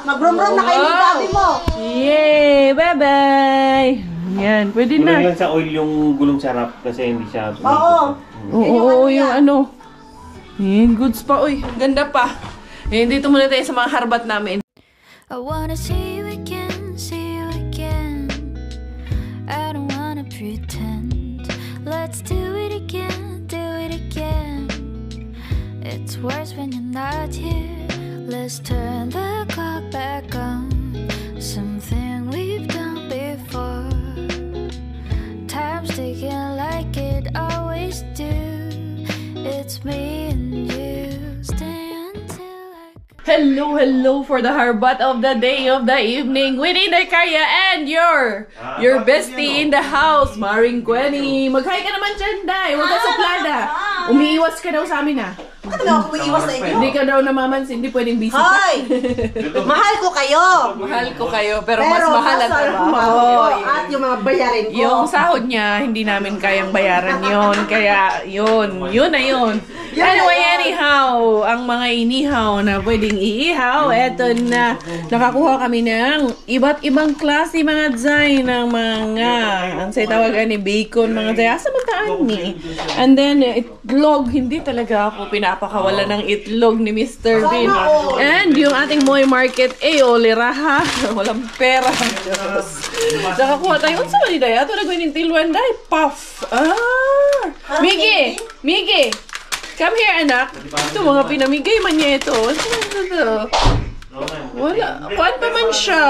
Speaker 6: Mag-brum-brum na kayo ng gabi mo.
Speaker 1: Yay! Bye-bye! Yan, pwede
Speaker 8: Kulang
Speaker 1: na.
Speaker 8: lang sa oil yung gulong sarap kasi hindi siya...
Speaker 6: Oo.
Speaker 1: Oo, yung ano. Yan, goods pa. Uy, ganda pa. Eh, dito muna tayo sa mga harbat namin.
Speaker 9: I wanna see you again, see you again. I don't wanna pretend. Let's do it again, do it again. It's worse when you're not here. Let's turn the clock back on. Something we've done before. Time's ticking like it always do. It's me and you. Stay until I...
Speaker 1: Hello for the harbat of the day of the evening with Inday Karya and your bestie in the house, Maring Quenny. Mag-hi ka naman dyan, Day. Huwag ka suplada. Umiiwas ka daw sa amin, ah.
Speaker 6: Bakit naman ako iiwas sa inyo?
Speaker 1: Hindi ka daw namamansin, hindi pwedeng busy ka.
Speaker 6: Hoy! Mahal ko kayo.
Speaker 1: Mahal ko kayo, pero mas mahal ang trabaho.
Speaker 6: At yung mga bayarin ko.
Speaker 1: Yung sahod niya, hindi namin kayang bayaran yon. Kaya, yun na yun. Anyway, anyhow, ang mga inihaw na pwedeng iihaw, eto na. Nakakuha kami ng iba't ibang klase mga design ng mga, ang say tawagan ni bacon, mga design. Asa mataan ni? And then, itlog, hindi talaga ako pinapakawala ng itlog ni Mr. Bean. And yung ating Moy Market, liraha. Walang pera. Diyos. Nakakuha tayo. Unsa man ni Day? Ato nagawin yung tilwan, Day. Puff. Miggy! Come here, anak. Ito, mga pinamigay man niya ito. Wala. Kuan pa man siya.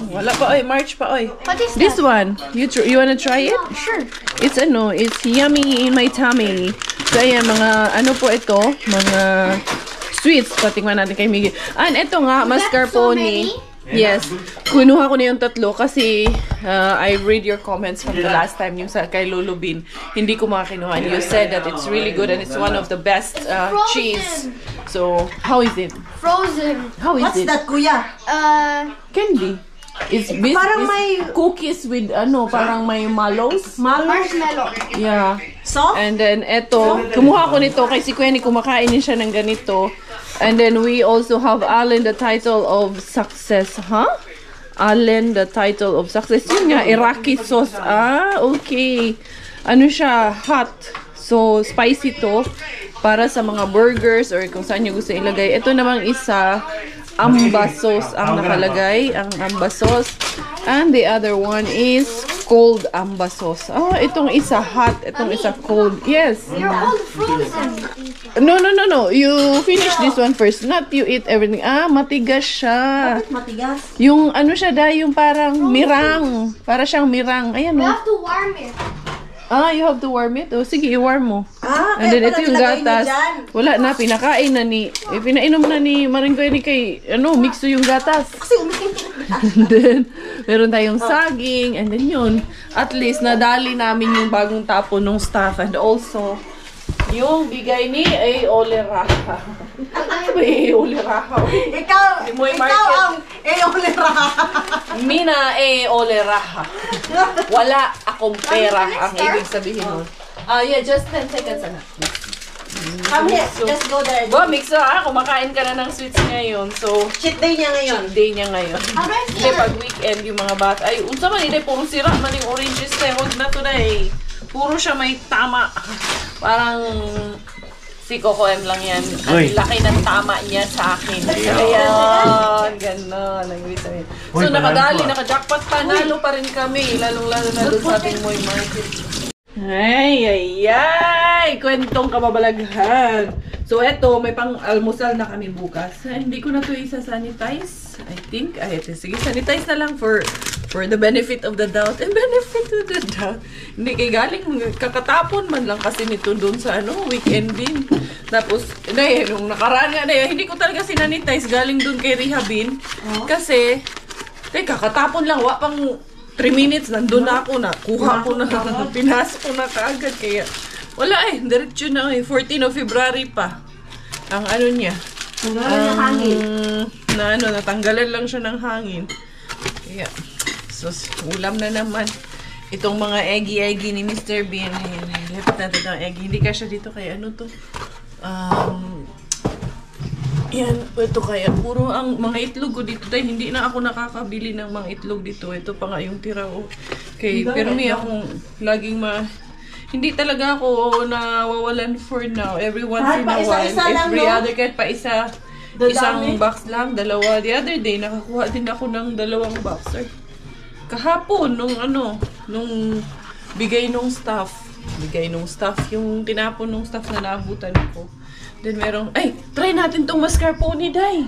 Speaker 1: Wala pa, March pa,
Speaker 4: What is
Speaker 1: This one. You wanna try it?
Speaker 4: Sure.
Speaker 1: It's yummy in my tummy. So, ayan, mga, po ito? Mga sweets. Patingnan natin kay Miggy. And ito nga, mascarpone. Yes. Kunuha ko na yung 3 kasi I read your comments from the last time yung sa kay Lolo Bean. Hindi ko makakinuha. And you said that it's really good and it's one of the best cheese. So, how is it?
Speaker 4: Frozen.
Speaker 1: How is
Speaker 6: What's
Speaker 1: it?
Speaker 6: that, kuya?
Speaker 1: Candy. It's
Speaker 6: Parang
Speaker 1: may cookies with parang may mallows.
Speaker 4: Marshmallow.
Speaker 1: Yeah.
Speaker 6: Soft?
Speaker 1: And then eto, kumuha ko nito kay si Quenny, kumakain din siya ng ganito. And then we also have Allen the title of success, Allen the title of success. Yun nga, Iraqi sauce. Okay. Ano siya? Hot. So, spicy to. Para sa mga burgers or kung saan nyo gusto ilagay. Ito namang isa, amba sauce ang nakalagay. Ang amba sauce. And the other one is cold amba sauce. Oh, itong isa hot, itong isa cold. Yes.
Speaker 4: You're all frozen.
Speaker 1: No. You finish this one first. Not you eat everything. Ah, matigas siya.
Speaker 6: Matigas.
Speaker 1: Yung ano siya yung parang mirang. Para siyang mirang. Ayan
Speaker 4: You
Speaker 1: oh.
Speaker 4: have to warm it.
Speaker 1: Ah, you have to warm it? Oh, sige, i-warm mo.
Speaker 6: Ah,
Speaker 1: And then
Speaker 6: kaya
Speaker 1: ito
Speaker 6: pala
Speaker 1: yung
Speaker 6: nilagay niyo
Speaker 1: gatas.
Speaker 6: dyan.
Speaker 1: Wala na, pinakain na ni... pinainom na ni Maringgoy ni kay... mixo yung gatas. And then, meron tayong saging. And then yun, at least nadali namin yung bagong tapon ng staff. And also, yung bigay ni Ole Raha. Ano ba Ole Raha?
Speaker 6: Ikaw ang Ole Raha.
Speaker 1: Mina Ole Raha. Wala akong pera ang ibig sabihin nun. Yeah, just 10 seconds na.
Speaker 6: Come here, just go there.
Speaker 1: Go, Mixo kumakain ka na ng sweets ngayon. So,
Speaker 6: Cheat day niya ngayon.
Speaker 1: cheat day niya ngayon. Hindi, pag weekend yung mga bata. Ay, unsa man, hindi, puro sira man yung oranges na. Huwag na to na eh. Puro siya may tama. Parang si Coco M lang yan. Ang laki ng tama niya sa akin. Ayan, gano'n. So, nakadali, naka-jackpot pa. Nalo pa rin kami. Lalong-lalo na doon sa ating Moy Market. Ay! Kwentong kababalaghan. So, eto, may pang-almusal na kami bukas. Hindi ko na to isa-sanitize. I think. Sige, sanitize na lang for the benefit of the doubt. And benefit of the doubt. Hindi kay galing, kakatapon man lang kasi nito doon sa weekend din. Tapos, nung nakaraan nga, hindi ko talaga sinanitize galing doon kay Rehabin. Kasi, kakatapon lang, pang 3 minutes, nandun na ako, nakuha ko na, pinasok ko na kaagad. Kaya, wala diretso na 14 of February pa. Ang niya.
Speaker 6: Tanggalan ng hangin.
Speaker 1: Natanggalan lang siya ng hangin. Kaya, so, ulam na naman. Itong mga eggy ni Mr. Bean. Lapit natin itong eggy. Hindi ka siya dito kaya to? Yan, ito kaya. Puro ang mga itlog ko dito. Dahil hindi na ako nakakabili ng mga itlog dito. Ito pa nga yung tira ko. Okay, pero may akong laging hindi talaga ako nawawalan for now. Every once in a while. Every other, kahit pa isang box lang, dalawa. The other day, nakakuha din ako ng 2 boxer. Kahapon, nung bigay nung staff. Yung tinapon nung staff na naabutan ko. Then merong, try natin tong mascarpone, Day.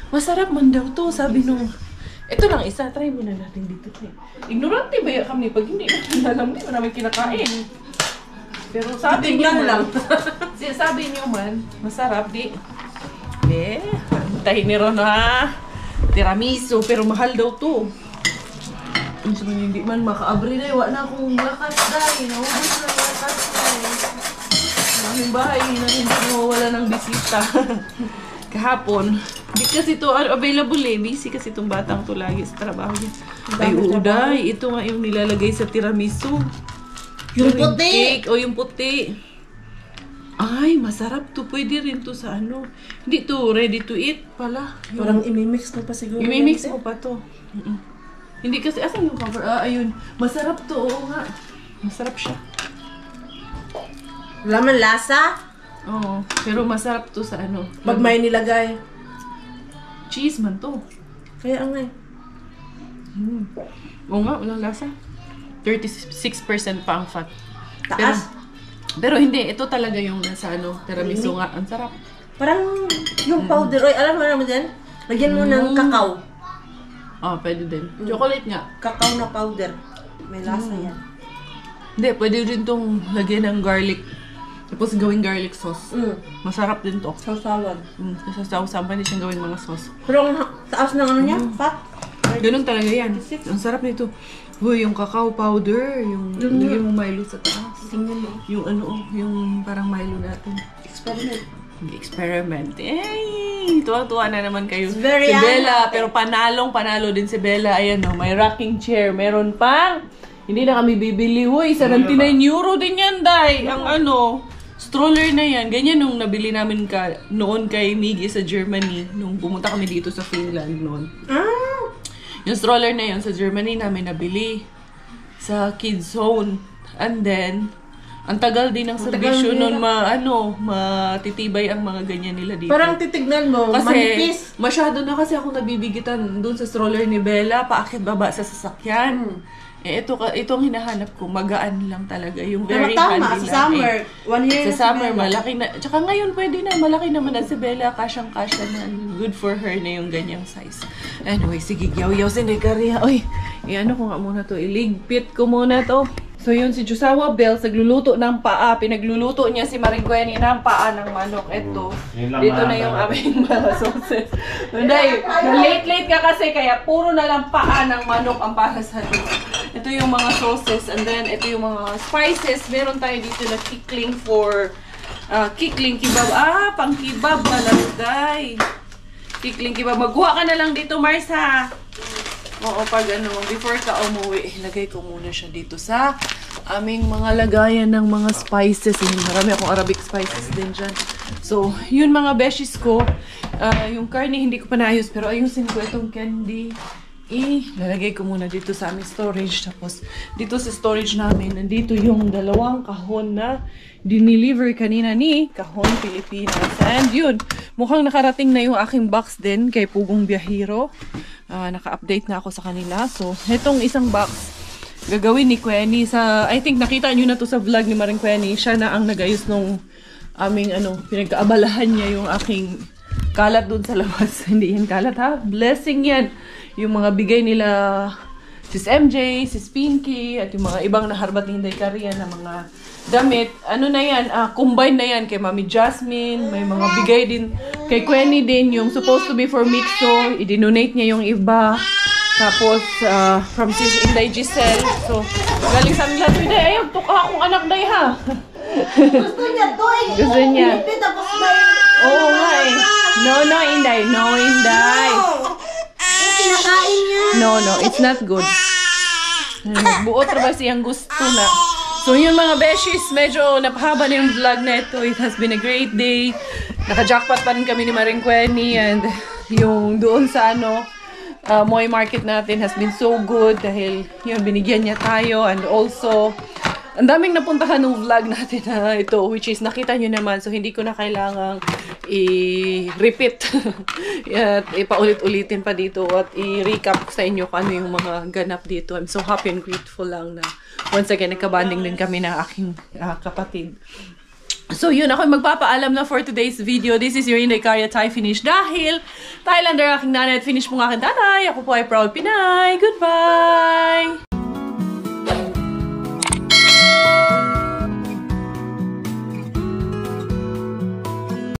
Speaker 1: Masarap man daw to, sabi nung, ito lang isa, try muna natin dito. Ignorante ba kami? Pag hindi natin alam, hindi mo namin kinakain. Pero sabi niyo lang. Sabi niyo man, masarap, di. Antayin ni Ron tiramisu, pero mahal daw to. Hindi man makaabri na, wala na akong lakas, Day. Naubos na lakas, Day. Ang bahay na hindi wala ng bisita. Kahapon, di kasi ito available busy kasi itong batang to lagi sa trabaho niya. Ay, uday, ito nga yung nilalagay sa tiramisu.
Speaker 6: Yung puti!
Speaker 1: Cake, yung puti. Ay, masarap to. Pwede rin to sa Hindi to ready to eat pala.
Speaker 6: Parang imimix mo pa siguro.
Speaker 1: Imimix mo pa to. Hindi kasi, asan yung cover? Ayun. Masarap to, oo nga. Masarap siya.
Speaker 6: Wala man lasa.
Speaker 1: Oo. Pero masarap to sa
Speaker 6: Pag may nilagay.
Speaker 1: Cheese man to.
Speaker 6: Kaya
Speaker 1: Oo nga, walang lasa. 36% pa ang fat.
Speaker 6: Taas.
Speaker 1: Pero hindi, ito talaga yung nasa tiramisu nga. Ang sarap.
Speaker 6: Parang yung powder. Oy, alam mo naman din? Lagyan mo ng kakao.
Speaker 1: Pwede din. Chocolate nga.
Speaker 6: Kakao na powder. May lasa yan.
Speaker 1: Hindi, pwede rin tong lagyan ng garlic. Tapos gawing garlic sauce. Masarap din to.
Speaker 6: Sausawan.
Speaker 1: Kasi sausawan, pwede siyang gawing mga sauce.
Speaker 6: Pero ang taas ng niya, fat.
Speaker 1: Ganun talaga yan. Ang sarap nito. Uy, yung cacao powder. Yung lagyan mo Milo sa taas. Yung yung parang Milo natin. Experiment. Tuwa-tuwa na naman kayo. Si Bella, pero panalo din si Bella. Ayan may rocking chair. Meron pang, hindi na kami bibili. Uy, 79 euro din yan, Day. Ang stroller na yan. Ganyan nung nabili namin noon kay Miggy sa Germany. Nung pumunta kami dito sa Finland noon. Yung stroller na yun sa Germany namin nabili. Sa Kids Zone. And then, Ang tagal din ng servisyo nun, matitibay ang mga ganyan nila dito.
Speaker 5: Parang titignan mo,
Speaker 1: Kasi
Speaker 5: manipis.
Speaker 1: masyado na kasi ako nabibigitan doon sa stroller ni Bella, paakit baba sa sasakyan. Ito ang hinahanap ko, magaan lang talaga. Yung very
Speaker 5: Tama,
Speaker 1: handy
Speaker 5: sa
Speaker 1: lang.
Speaker 5: summer. 1 year
Speaker 1: Sa summer, malaki na. Tsaka ngayon, pwede na. Malaki naman na si Bella. Kasyang-kasya na. Good for her na yung ganyang size. Anyway, sige, yaw-yaw si Nekariya. Oy, ano ko nga muna to. Iligpit ko muna to. So yun, si Josawa Bells, nagluluto ng paa. Pinagluluto niya si Maringgueni ng paa ng manok. Ito. Dito na yung aming mga sauces. Hindi, late ka kasi, kaya puro na lang paa ng manok ang para sa dito. Ito yung mga sauces, and then ito yung mga spices. Meron tayo dito na kikling for kikling kebab. Pang kebab malalagay. Kikling kebab. Magkuha ka na lang dito, Mars, ha? Oo, pag before ka umuwi, lagay ko muna siya dito sa aming mga lagayan ng mga spices. Marami akong Arabic spices din dyan. So, yun mga beshies ko. Yung karne, hindi ko pa naayos, pero ayusin ko itong candy. Lalagay ko muna dito sa aming storage. Tapos, dito sa storage namin, nandito yung 2 kahon na dineliver kanina ni Kahon Pilipinas. And yun, mukhang nakarating na yung aking box din kay Pugong Biyahero. Naka-update na ako sa kanila. So, itong isang box, gagawin ni Quenny sa, I think nakita nyo na to sa vlog ni Maring Quenny. Siya na ang nag-ayos nung aming, pinagkaabalahan niya yung aking kalat dun sa labas. Hindi yan kalat, ha? Blessing yan. Yung mga bigay nila Sis MJ, Sis Pinky, at yung mga ibang naharbat ni Inday Karia na mga damit. Ano na yan? Combine na yan kay Mami Jasmine. May mga bigay din kay Quenny din. Yung supposed to be for Mixo. I-donate niya yung iba. Tapos, from Sis Inday Giselle. So, galing sa amin lahat. Inday, ayaw, tuka akong anak na ha.
Speaker 5: Gusto niya to eh.
Speaker 1: Gusto niya.
Speaker 5: Tapos may...
Speaker 1: Oo nga eh. No, Inday. No, Inday.
Speaker 4: Kinakain niya.
Speaker 1: No, it's not good. Buot na ba siyang gusto na. So yun mga beshies, medyo napahaba na yung vlog na ito. It has been a great day. Naka-jackpot pa rin kami ni Maring Quenny, and yung doon sa Moy Market natin has been so good dahil yun, binigyan niya tayo, and also ang daming napuntahan ng vlog natin na ito, which is nakita nyo naman, so hindi ko na kailangang i-repeat at ipaulit-ulitin pa dito at i-recap sa inyo kung ano yung mga ganap dito. I'm so happy and grateful lang na once again nagka-bonding din kami ng aking kapatid. So yun, ako magpapaalam na for today's video. This is your Inday Karia Thai finish dahil Thailander aking nanay at finish mo ng aking tatay. Ako po ay proud Pinay. Goodbye!